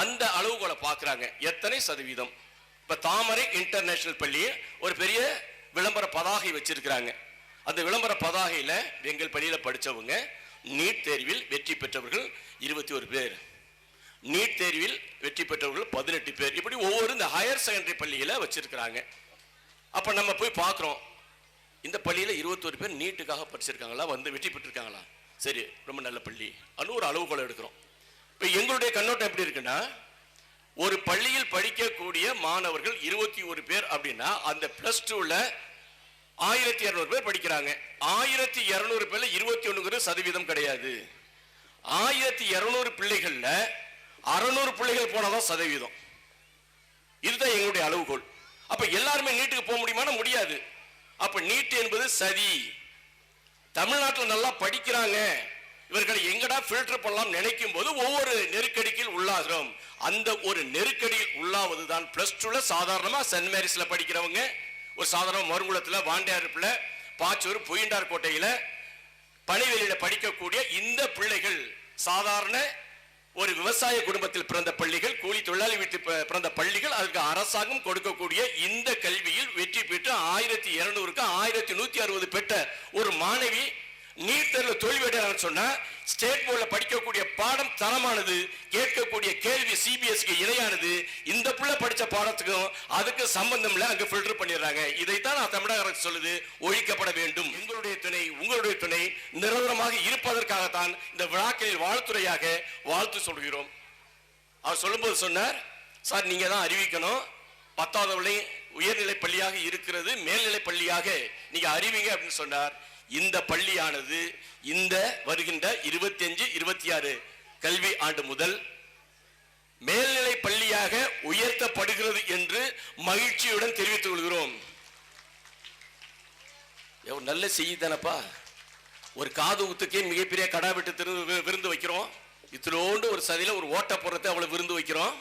அந்த அளவுகளை பார்க்கிறாங்க, எத்தனை சதவீதம். இப்ப தாமரை இன்டர்நேஷனல் பள்ளி ஒரு பெரிய விளம்பர பதாகை வச்சிருக்கிறாங்க. அந்த விளம்பர பதாகையில எங்கள் பள்ளியில படிச்சவங்க நீட் தேர்வில் வெற்றி பெற்றவர்கள் 21 பேர், நீட் தேர்வில் வெற்றி பெற்றவர்கள் 18 பேர், இப்படி ஒவ்வொரு இந்த ஹையர் செகண்டரி பள்ளியில வச்சிருக்கிறாங்க. அப்ப நம்ம போய் பார்க்கிறோம், இந்த பள்ளியில 21 பேர் நீட்டுக்காக படிச்சிருக்காங்களா, வந்து வெற்றி பெற்றிருக்காங்களா, சரி ரொம்ப நல்ல பள்ளி அன்னு ஒரு அளவுகோலை எடுக்கிறோம். இப்ப எங்களுடைய கண்ணோட்டம் எப்படி இருக்குன்னா, ஒரு பள்ளியில் படிக்கக்கூடிய மாணவர்கள் 21 பேர் அப்படின்னா அந்த +2ல 1200 பேர் படிக்கிறாங்க. 1200 பேர்ல 21% கிடையாது. 1200 பிள்ளைகள்ல 600 பிள்ளைகள் போனதான் சதவீதம். இதுதான் எங்களுடைய அளவுகோல். அப்ப எல்லாருமே நீட்டுக்கு போக முடியுமா? முடியாது. அப்ப நீட் என்பது சதி. தமிழ்நாட்டில் நல்லா படிக்கிறாங்க, இவர்களை எங்கடா ஃபில்டர் பண்ணலாம் நினைக்கும் போது ஒவ்வொரு நெருக்கடிக்கு உள்ளாகிறோம். அந்த ஒரு நெருக்கடியில் உள்ளாவதுதான் +2ல சாதாரணமா சென்ட் மேரிஸ்ல படிக்கிறவங்க, ஒரு சாதாரண மறுகுளத்தில், வாண்டியார்ல, பாச்சூர், புயண்டார் கோட்டையில, பணிவெளியில படிக்கக்கூடிய இந்த பிள்ளைகள் சாதாரண ஒரு விவசாய குடும்பத்தில் பிறந்த பள்ளிகள், கூலி தொழிலாளி வீட்டில் பிறந்த பள்ளிகள், அதுக்கு அரசாங்கம் கொடுக்கக்கூடிய இந்த கல்வியில் வெற்றி பெற்று 1200க்கு 1160 பெற்ற ஒரு மாணவி நீட் தேர்வு தோல்வியடைறான்னு சொன்னா ஸ்டேட் போர்ட்ல படிக்கக்கூடிய பாடம் தரமானது, கேட்கக்கூடிய கேள்வி சிபிஎஸ்இ இணையானது, இந்த புள்ள படிச்ச பாடத்துக்கும் அதுக்கு சம்பந்தம் இல்ல, அங்க ஃபில்டர் பண்ணிடுறாங்க. இதைத்தான் தமிழக அரசு சொல்லுது, ஒழிக்கப்பட வேண்டும். எங்களுடைய துணை, உங்களுடைய துணை நிரந்தரமாக இருப்பதற்காகத்தான் இந்த விழாக்களில் வாழ்த்துறையாக வாழ்த்து சொல்கிறோம். அவர் சொல்லும்போது சொன்னார், சார் நீங்க தான் அறிவிக்கணும், 10வது உயர்நிலை பள்ளியாக இருக்கிறது, மேல்நிலை பள்ளியாக நீங்க அறிவிங்க அப்படின்னு சொன்னார். இந்த பள்ளியானது இந்த வருகின்ற 25-26 கல்வி ஆண்டு முதல் மேல்நிலை பள்ளியாக உயர்த்தப்படுகிறது என்று மகிழ்ச்சியுடன் தெரிவித்துக் கொள்கிறோம். நல்ல செய்தி தானப்பா. ஒரு காது ஊத்துக்கே மிகப்பெரிய கடா வெட்டு விருந்து வைக்கிறோம், இத்திலோண்டு ஒரு சதியில ஒரு ஓட்ட போடுறதுக்கு அவ்வளவு விருந்து வைக்கிறோம்,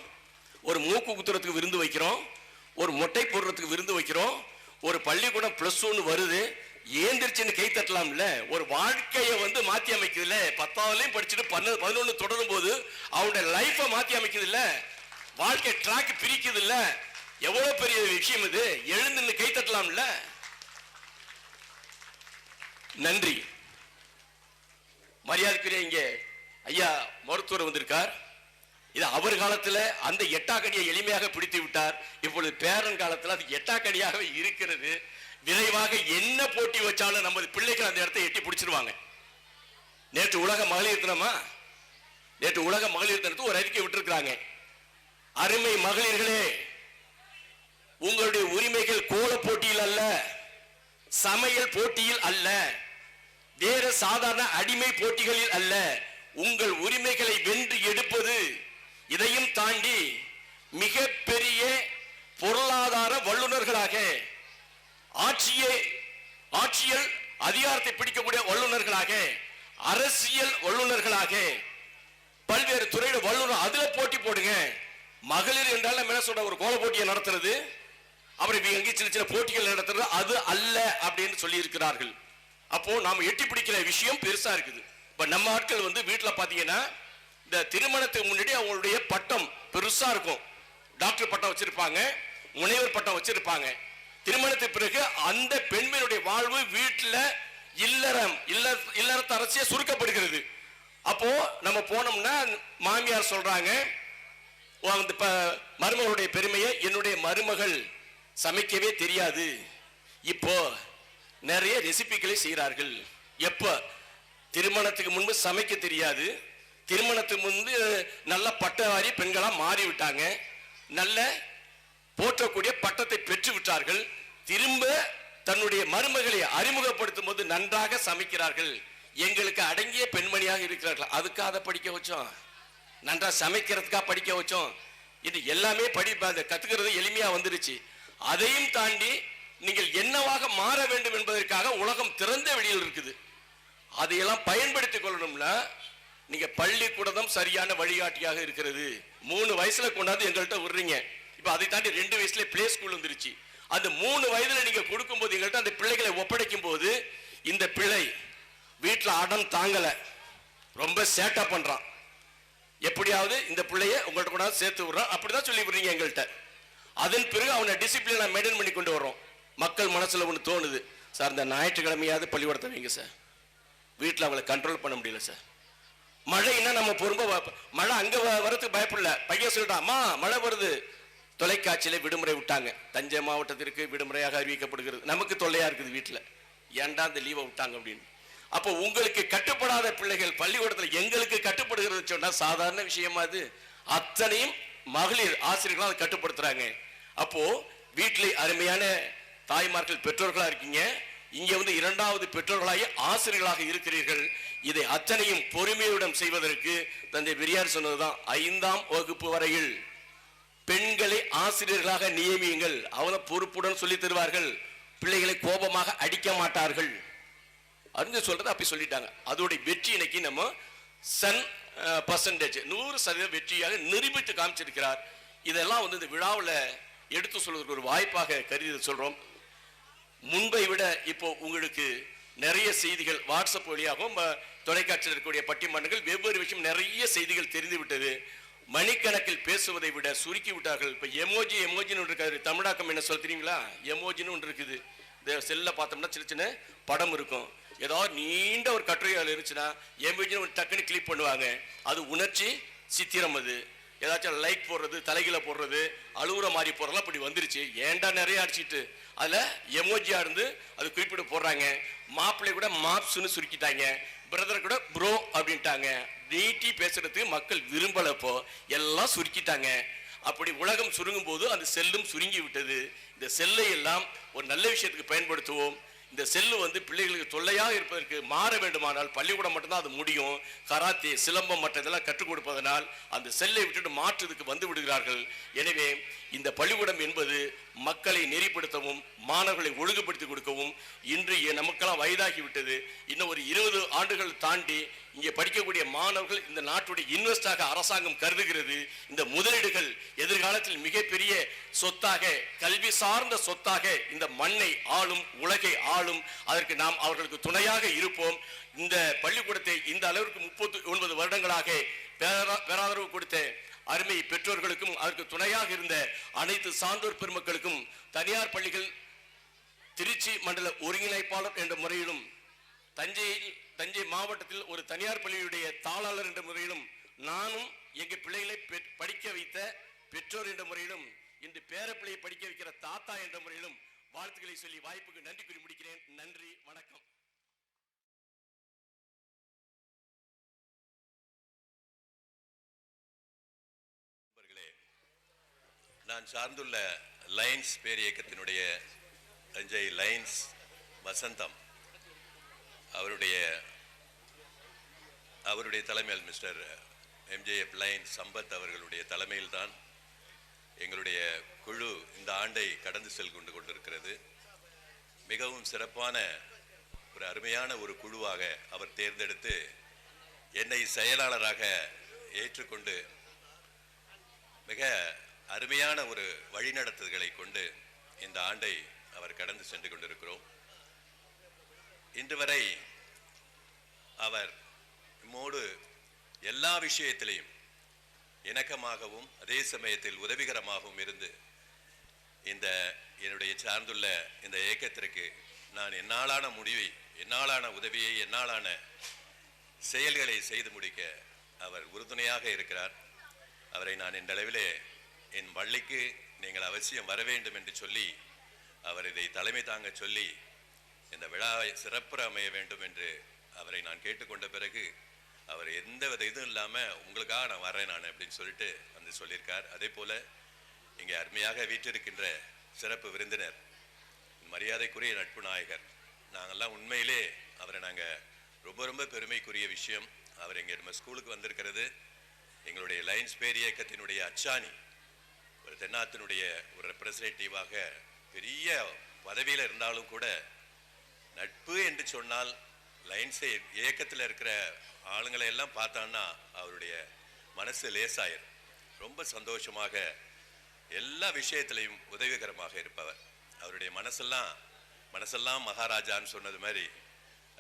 ஒரு மூக்கு குத்துறதுக்கு விருந்து வைக்கிறோம், ஒரு மொட்டை போடுறதுக்கு விருந்து வைக்கிறோம். ஒரு பள்ளிக்கூடம் +1 வருது, ஏந்திரிச்சுன்னு கை தட்டலாம்ல. ஒரு வாழ்க்கையை வந்து மாத்தி அமைக்குது இல்ல, 10வதுலயும் படிச்சுட்டு 11 தொடரும் போது அவனுடைய லைஃபை மாத்தி அமைக்குது இல்ல, வாழ்க்கை ட்ராக் பிரிக்குது இல்ல, எவ்வளவு பெரிய விஷயம் இது. எழுந்து கை தட்டலாம்ல. நன்றி. மரியாதைக்குரிய இங்க ஐயா மருத்துவர் வந்திருக்கார். இது அவர் காலத்துல அந்த எட்டாக்கடியை எளிமையாக பிடித்து விட்டார். இப்பொழுது பேரன் காலத்துல அது எட்டாக்கடியாக இருக்கிறது. விரைவாக என்ன போட்டி வச்சாலும் நமது பிள்ளைகள் அந்த இடத்தை எட்டி பிடிச்சிருவாங்க. நேற்று உலக மகளிர் தினமா, நேற்று உலக மகளிர் தினத்துக்கு ஒரு அறிக்கை விட்டுருக்காங்க. அருமை மகளிர்களே, உங்களுடைய உரிமைகள் கோல போட்டியில் அல்ல, சமையல் போட்டியில் அல்ல, வேற சாதாரண அடிமை போட்டிகளில் அல்ல, உங்கள் உரிமைகளை வென்று எடுப்பது, இதையும் தாண்டி மிக பெரிய பொருளாதார வல்லுநர்களாக, ஆட்சியல் அதிகாரத்தை பிடிக்கக்கூடிய வல்லுநர்களாக, அரசியல் வல்லுநர்களாக, பல்வேறு துறையோட வல்லுநர். அதுல போட்டி போடுங்க. மகளிர் என்றால் நம்ம என்ன சொல்ற, ஒரு கோல போட்டியை நடத்துறது, அப்புறம் இவங்க சின்ன சின்ன போட்டிகள் நடத்துறது, அது அல்ல அப்படின்னு சொல்லி இருக்கிறார்கள். அப்போ நாம எட்டி பிடிக்கிற விஷயம் பெருசா இருக்குது. இப்ப நம்ம ஆட்கள் வந்து வீட்டுல பாத்தீங்கன்னா இந்த திருமணத்துக்கு முன்னாடி அவங்களுடைய பட்டம் பெருசா இருக்கும். டாக்டர் பட்டம் வச்சிருப்பாங்க, முனைவர் பட்டம் வச்சிருப்பாங்க. திருமணத்துக்கு பிறகு அந்த பெண்மையுடைய வாழ்வு வீட்டுல இல்லறத்து அரசியா சுருக்கப்படுகிறது. அப்போ நம்ம போனோம்னா மாமியார் சொல்றாங்க, மருமகளுடைய பெருமையை, என்னுடைய மருமகள் சமைக்கவே தெரியாது, இப்போ நிறைய ரெசிபிகளை செய்கிறார்கள். எப்ப திருமணத்துக்கு முன்பு சமைக்க தெரியாது, திருமணத்துக்கு முன்பு நல்ல பட்டவாரி பெண்களா மாறிவிட்டாங்க, நல்ல போற்றக்கூடிய பட்டத்தை பெற்று விட்டார்கள். திரும்ப தன்னுடைய மருமகளை அறிமுகப்படுத்தும் போது நன்றாக சமைக்கிறார்கள், எங்களுக்கு அடங்கிய பெண்மணியாக இருக்கிறார்கள். அதுக்காக படிக்க வச்சோம், நன்றா சமைக்கிறதுக்காக படிக்க வச்சோம். இது எல்லாமே கத்துக்கிறது எளிமையா வந்துருச்சு. அதையும் தாண்டி நீங்கள் என்னவாக மாற வேண்டும் என்பதற்காக உலகம் திறந்த வெளியில் இருக்குது. அதையெல்லாம் பயன்படுத்திக் கொள்ளணும்னா நீங்க பள்ளிக்கூடம் சரியான வழிகாட்டியாக இருக்கிறது. 3 வயசுல கொண்டாந்து எங்கள்கிட்ட விடுறீங்க. இப்ப அதை தாண்டி 2 வயசுல பிளே ஸ்கூல் வந்துருச்சு. அந்த 3 வயதுல நீங்க கொடுக்கும் போது எங்கள்கிட்ட அந்த பிள்ளைகளை ஒப்படைக்கும் போது, இந்த பிள்ளை வீட்டுல அடம் தாங்கல, ரொம்ப சேட்டா பண்றான், எப்படியாவது இந்த பிள்ளைய உங்கள்கிட்ட கொண்டாந்து சேர்த்து விடுறான், அப்படிதான் சொல்லி விடுறீங்க எங்கள்கிட்ட. அதன் பிறகு அவனை டிசிப்ளினா மெயின்டைன் பண்ணி கொண்டு வரோம். மக்கள் மனசுல ஒன்று தோணுது, சார் இந்த ஞாயிற்றுக்கிழமையாவது பள்ளிக்கூடத்தை வைங்க சார், வீட்டில் அவளை கண்ட்ரோல் பண்ண முடியல சார். மழைன்னா நம்ம பொறும்ப, மழை அங்க வரதுக்கு பயப்படல. பையன் சொல்லிட்டான், அம்மா மழை வருது. தொலைக்காட்சியில விடுமுறை விட்டாங்க, தஞ்சை மாவட்டத்திற்கு விடுமுறையாக அறிவிக்கப்படுகிறது. நமக்கு தொல்லையா இருக்குது வீட்டில், ஏன்டா இந்த லீவை விட்டாங்க அப்படின்னு. அப்போ உங்களுக்கு கட்டுப்படாத பிள்ளைகள் பள்ளிக்கூடத்தில் எங்களுக்கு கட்டுப்படுகிறது சொன்னா சாதாரண விஷயமா? அது அத்தனையும் மகளிர் ஆசிரியர்கள் அதை கட்டுப்படுத்துறாங்க. அப்போ வீட்டில் அருமையான தாய்மார்கள் பெற்றோர்களா இருக்கீங்க, இங்க வந்து 2வது பெற்றோர்களாக ஆசிரியர்களாக இருக்கிறீர்கள். இதை அத்தனையும் பொறுமையுடன் செய்வதற்கு தந்தை பெரியார் சொன்னதுதான், 5ஆம் வகுப்பு வரையில் பெண்களை ஆசிரியர்களாக நியமியுங்கள், அவனை பொறுப்புடன் சொல்லி தருவார்கள், பிள்ளைகளை கோபமாக அடிக்க மாட்டார்கள் அப்படின்னு சொல்றது அப்படி சொல்லிட்டாங்க. அதோடைய வெற்றி இன்னைக்கு நம்ம % 100% வெற்றியாக நிரூபித்து காமிச்சிருக்கிறார். இதெல்லாம் வந்து இந்த விழாவில் எடுத்து சொல்வதற்கு ஒரு வாய்ப்பாக கருதி சொல்றோம். முன்பை விட இப்போ உங்களுக்கு நிறைய செய்திகள் வாட்ஸ்அப் வழியாகவும் தொலைக்காட்சியில் இருக்கக்கூடிய பட்டிமன்றங்கள் வெவ்வேறு விஷயம் நிறைய செய்திகள் தெரிந்து விட்டது. மணிக்கணக்கில் பேசுவதை விட சுருக்கி விட்டார்கள். இப்போ எமோஜின்னு ஒன்று இருக்காது, தமிழாக்கம் என்ன சொல்ல தெரியுங்களா? எமோஜின்னு ஒன்று இருக்குது. இந்த செல்ல பார்த்தோம்னா சின்ன சின்ன படம் இருக்கும், ஏதாவது நீண்ட ஒரு கட்டுரைகள் இருந்துச்சுன்னா எமோஜின்னு ஒரு டக்குன்னு கிளிக் பண்ணுவாங்க. அது உணர்ச்சி சித்திரம். அது ஏதாச்சும் லைக் போடுறது, தலைகில போடுறது, அழுகுற மாதிரி போடுறதுலாம் அப்படி வந்துருச்சு. ஏன்டா நிறைய அடிச்சுட்டு அதில் எமோஜியா இருந்து அது குறிப்பிட்டு போடுறாங்க. மாப்பிள்ளை கூட மாப்ஸ்ன்னு சுருக்கிட்டாங்க, பிரதர் கூட ப்ரோ அப்படின்ட்டாங்க. நீட்டி பேசுறதுக்கு மக்கள் விரும்பலப்போ எல்லாம் சுருக்கிட்டாங்க. அப்படி உலகம் சுருங்கும் போது அந்த செல்லும் சுருங்கி விட்டது. இந்த செல்லை எல்லாம் ஒரு நல்ல விஷயத்துக்கு பயன்படுத்துவோம். இந்த செல்லு வந்து பிள்ளைகளுக்கு தொல்லையாக இருப்பதற்கு மாற வேண்டுமானால் பள்ளிக்கூடம் மட்டும்தான் அது முடியும். கராத்தே, சிலம்பம் மற்ற இதெல்லாம் கற்றுக் கொடுப்பதனால் அந்த செல்லை விட்டுட்டு மாற்றுறதுக்கு வந்து விடுகிறார்கள். எனவே இந்த பள்ளிக்கூடம் என்பது மக்களை நெறிப்படுத்தவும் மாணவர்களை ஒழுங்குபடுத்தி கொடுக்கவும், இன்று நமக்கெல்லாம் வயதாகி விட்டது. இன்னும் ஒரு 20 ஆண்டுகள் தாண்டி இங்கே படிக்கக்கூடிய மாணவர்கள் இந்த நாட்டுடைய இன்வெஸ்டாக அரசாங்கம் கருதுகிறது. இந்த முதலீடுகள் எதிர்காலத்தில் மிகப்பெரிய சொத்தாக, கல்வி சார்ந்த சொத்தாக இந்த மண்ணை ஆளும், உலகை ஆளும். அதற்கு நாம் அவர்களுக்கு துணையாக இருப்போம். இந்த பள்ளிக்கூடத்தை இந்த அளவிற்கு 39 வருடங்களாக பேராதரவு கொடுத்த அருமை பெற்றோர்களுக்கும் அதற்கு துணையாக இருந்த அனைத்து சான்றோர் பெருமக்களுக்கும், தனியார் பள்ளிகள் திருச்சி மண்டல ஒருங்கிணைப்பாளர் என்ற முறையிலும், தஞ்சை மாவட்டத்தில் ஒரு தனியார் பள்ளியுடைய தாளாளர் என்ற முறையிலும், நானும் எங்க பிள்ளைகளை படிக்க வைத்த பெற்றோர் என்ற முறையிலும், இன்று பேரப்பிள்ளையை படிக்க வைக்கிற தாத்தா என்ற முறையிலும் வாழ்த்துக்களை சொல்லி வாய்ப்புக்கு நன்றி கூறி முடிக்கிறேன். நன்றி, வணக்கம். நான் சார்ந்துள்ள லைன்ஸ் பேர் இயக்கத்தினுடைய தஞ்சை லைன்ஸ் வசந்தம் அவருடைய அவருடைய தலைமையில் மிஸ்டர் MJF லைன் சம்பத் அவர்களுடைய தலைமையில்தான் எங்களுடைய குழு இந்த ஆண்டை கடந்து சென்று கொண்டிருக்கிறது. மிகவும் சிறப்பான ஒரு அருமையான ஒரு குழுவாக அவர் தேர்ந்தெடுத்து என்னை செயலாளராக ஏற்றுக்கொண்டு மிக அருமையான ஒரு வழிநடத்துதல்களை கொண்டு இந்த ஆண்டை அவர் கடந்து சென்று கொண்டிருக்கிறோம். இன்று வரை அவர் நம்மோடு எல்லா விஷயத்திலையும் இணக்கமாகவும் அதே சமயத்தில் உதவிகரமாகவும் இருந்து இந்த என்னுடைய சார்ந்துள்ள இந்த இயக்கத்திற்கு நான் என்னாலான முடிவை, என்னாலான உதவியை, என்னாலான செயல்களை செய்து முடிக்க அவர் உறுதுணையாக இருக்கிறார். அவரை நான் இந்த அளவிலே என் பள்ளிக்கு நீங்கள் அவசியம் வர வேண்டும் என்று சொல்லி அவர் இதை தலைமை தாங்க சொல்லி இந்த விழாவை சிறப்புற அமைய வேண்டும் என்று அவரை நான் கேட்டுக்கொண்ட பிறகு அவர் எந்த வித இதுவும் இல்லாமல் உங்களுக்காக நான் வரேன் நான் அப்படின்னு சொல்லிட்டு வந்து சொல்லியிருக்கார். அதே போல் இங்கே அருமையாக வீற்றிருக்கின்ற சிறப்பு விருந்தினர், மரியாதைக்குரிய நட்பு நாயகர், நாங்கள்லாம் உண்மையிலே அவரை நாங்கள் ரொம்ப பெருமைக்குரிய விஷயம். அவர் இங்கே நம்ம ஸ்கூலுக்கு வந்திருக்கிறது எங்களுடைய லைன்ஸ் பேர் இயக்கத்தினுடைய அச்சாணி, ஒரு தென்னாத்தினுடைய ஒரு ரெப்ரசன்டேட்டிவாக பெரிய பதவியில் இருந்தாலும் கூட நட்பு என்று சொன்னால் லைன்ஸை இயக்கத்தில் இருக்கிற ஆளுங்களை எல்லாம் பார்த்தான்னா அவருடைய மனசு லேசாயிரும். ரொம்ப சந்தோஷமாக எல்லா விஷயத்திலையும் உதவிகரமாக இருப்பவர். அவருடைய மனசெல்லாம் மகாராஜான்னு சொன்னது மாதிரி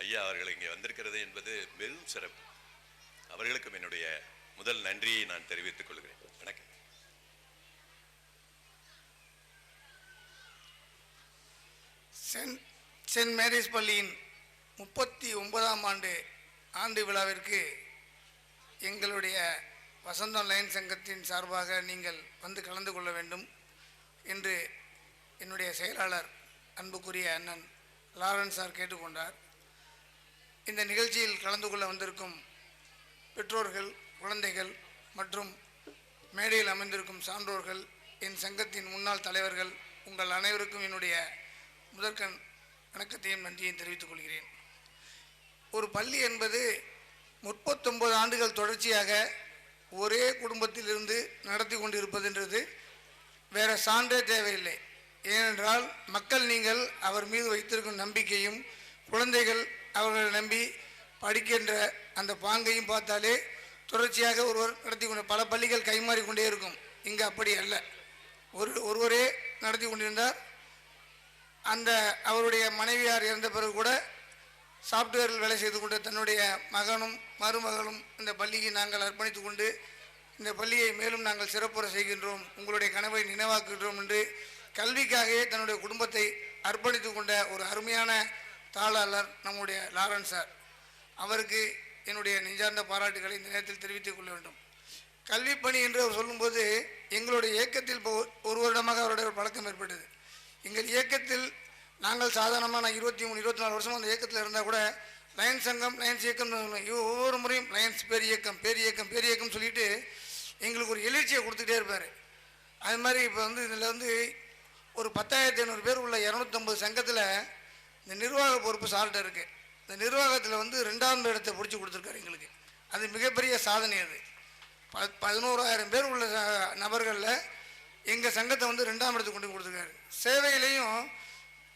ஐயா அவர்கள் இங்கே வந்திருக்கிறது என்பது பெரும் சிறப்பு. அவர்களுக்கும் என்னுடைய முதல் நன்றியை நான் தெரிவித்துக் கொள்கிறேன். வணக்கம். சென்ட் மேரிஸ் பள்ளியின் 39ஆம் ஆண்டு விழாவிற்கு எங்களுடைய வசந்தம் லைன் சங்கத்தின் சார்பாக நீங்கள் வந்து கலந்து கொள்ள வேண்டும் என்று என்னுடைய செயலாளர் அன்புக்குரிய அண்ணன் லாரன்ஸ் சார் கேட்டுக்கொண்டார். இந்த நிகழ்ச்சியில் கலந்து கொள்ள வந்திருக்கும் பெற்றோர்கள், குழந்தைகள் மற்றும் மேடையில் அமைந்திருக்கும் சான்றோர்கள், என் சங்கத்தின் முன்னாள் தலைவர்கள், உங்கள் அனைவருக்கும் என்னுடைய முதற்கண் வணக்கத்தையும் நன்றியையும் தெரிவித்துக் கொள்கிறேன். ஒரு பள்ளி என்பது 39 ஆண்டுகள் தொடர்ச்சியாக ஒரே குடும்பத்திலிருந்து நடத்தி கொண்டிருப்பதுன்றது வேற சான்றே தேவையில்லை. ஏனென்றால் மக்கள் நீங்கள் அவர் மீது வைத்திருக்கும் நம்பிக்கையும் குழந்தைகள் அவர்களை நம்பி படிக்கின்ற அந்த பாங்கையும் பார்த்தாலே தொடர்ச்சியாக ஒருவர் நடத்தி கொண்டு பல பள்ளிகள் கைமாறி கொண்டே இருக்கும். இங்கே அப்படி அல்ல, ஒருவரே நடத்தி கொண்டிருந்தார். அந்த அவருடைய மனைவியார் இறந்த பிறகு கூட சாஃப்ட்வேரில் வேலை செய்து கொண்டு தன்னுடைய மகனும் மருமகளும் இந்த பள்ளிக்கு நாங்கள் அர்ப்பணித்து கொண்டு இந்த பள்ளியை மேலும் நாங்கள் சிறப்புற செய்கின்றோம், உங்களுடைய கனவை நினைவாக்குகின்றோம் என்று கல்விக்காகவே தன்னுடைய குடும்பத்தை அர்ப்பணித்து கொண்ட ஒரு அருமையான தாளாளர் நம்முடைய லாரன்ஸ் சார். அவருக்கு என்னுடைய நெஞ்சார்ந்த பாராட்டுகளை இந்த நேரத்தில் தெரிவித்துக் கொள்ள வேண்டும். கல்வி பணி என்று அவர் சொல்லும்போது எங்களுடைய இயக்கத்தில் இப்போ ஒரு வருடமாக அவருடைய பழக்கம் ஏற்பட்டது. எங்கள் இயக்கத்தில் நாங்கள் சாதாரணமாக நான் 23-24 வருஷம் அந்த இயக்கத்தில் இருந்தால் கூட லயன்ஸ் சங்கம், லயன்ஸ் இயக்கம் ஒவ்வொரு முறையும் லயன்ஸ் பேர் இயக்கம் சொல்லிட்டு எங்களுக்கு ஒரு எழுச்சியை கொடுத்துட்டே இருப்பார். அது மாதிரி இப்போ இதில் ஒரு 10,500 பேர் உள்ள 250 சங்கத்தில் இந்த நிர்வாக பொறுப்பு சார்ட்ட இருக்குது. இந்த நிர்வாகத்தில் 2ஆம் இடத்தை பிடிச்சி கொடுத்துருக்காரு எங்களுக்கு. அது மிகப்பெரிய சாதனை. அது 11,000 பேர் உள்ள நபர்களில் எங்கள் சங்கத்தை 2ஆம் இடத்துக்கு கொண்டு கொடுத்துருக்காரு. சேவையிலையும்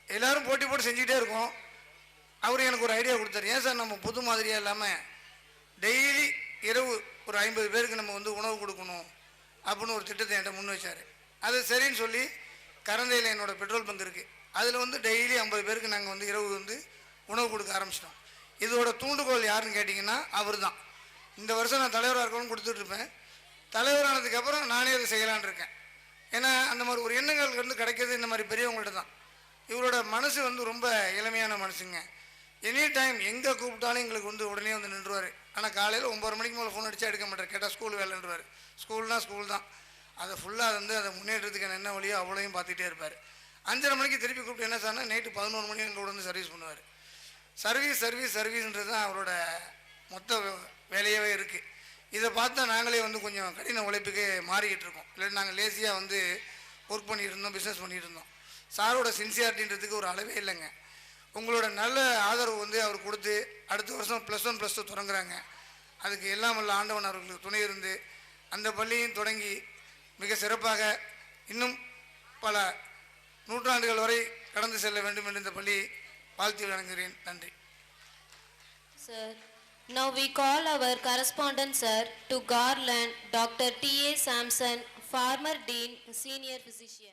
எல்லோரும் போட்டி போட்டு செஞ்சுக்கிட்டே இருக்கோம். அவர் எனக்கு ஒரு ஐடியா கொடுத்தாரு. ஏன் சார் நம்ம புது மாதிரியாக இல்லாமல் டெய்லி இரவு ஒரு 50 பேருக்கு நம்ம உணவு கொடுக்கணும் அப்படின்னு ஒரு திட்டத்தை என்கிட்ட முன் வச்சார். அது சரின்னு சொல்லி கரந்தையில் என்னோடய பெட்ரோல் பங்க் இருக்குது, அதில் டெய்லி 50 பேருக்கு நாங்கள் இரவு உணவு கொடுக்க ஆரம்பிச்சிட்டோம். இதோட தூண்டுகோல் யாருன்னு கேட்டிங்கன்னா அவர் தான். இந்த வருஷம் நான் தலைவராக இருக்கணும்னு கொடுத்துட்ருப்பேன். தலைவரானதுக்கப்புறம் நானே அதை செய்யலான் இருக்கேன். ஏன்னா அந்த மாதிரி ஒரு எண்ணங்கள் கிடைக்கிறது இந்த மாதிரி பெரியவங்கள்ட்ட தான். இவரோட மனசு ரொம்ப இளமையான மனசுங்க. எனி டைம் எங்கே கூப்பிட்டாலும் எங்களுக்கு உடனே நின்றுவார். ஆனால் காலையில் 9 மணிக்கு மேலே ஃபோன் அடித்தா எடுக்க மாட்டார். கேட்டால் ஸ்கூல் வேலைன்றார். ஸ்கூல்னால் ஸ்கூல் தான். அதை ஃபுல்லாக அதை முன்னேற்றத்துக்கு என்ன வழியோ அவ்வளோயும் பார்த்துட்டே இருப்பார். 5:30 மணிக்கு திருப்பி கூப்பிட்டு என்ன சார்னா நைட்டு 11 மணி எங்களோட சர்வீஸ் பண்ணுவார். சர்வீஸ்ன்றது தான் அவரோட மொத்த வேலையாகவே இருக்குது. இதை பார்த்தா நாங்களே கொஞ்சம் கடின உழைப்புக்கு மாறிக்கிட்டு இருக்கோம். இல்லாட்டி நாங்கள் லேசியாக ஒர்க் பண்ணிகிட்டு இருந்தோம், பிஸ்னஸ் பண்ணிகிட்டு இருந்தோம். சாரோட சின்சியாரிட்டின்றதுக்கு ஒரு அளவே இல்லைங்க. உங்களோட நல்ல ஆதரவு அவர் கொடுத்து அடுத்த வருஷம் +1 +2 தொடங்குறாங்க. அதுக்கு எல்லாம் வல்ல ஆண்டவன் அவர்களுக்கு துணை இருந்து அந்த பள்ளியும் தொடங்கி மிக சிறப்பாக இன்னும் பல நூற்றாண்டுகள் வரை கடந்து செல்ல வேண்டும் என்று இந்த பள்ளியை வாழ்த்தி வழங்குகிறேன். நன்றி. Sir, now we call our correspondent sir to garland Dr. T.A. Sampson, former dean, senior physician.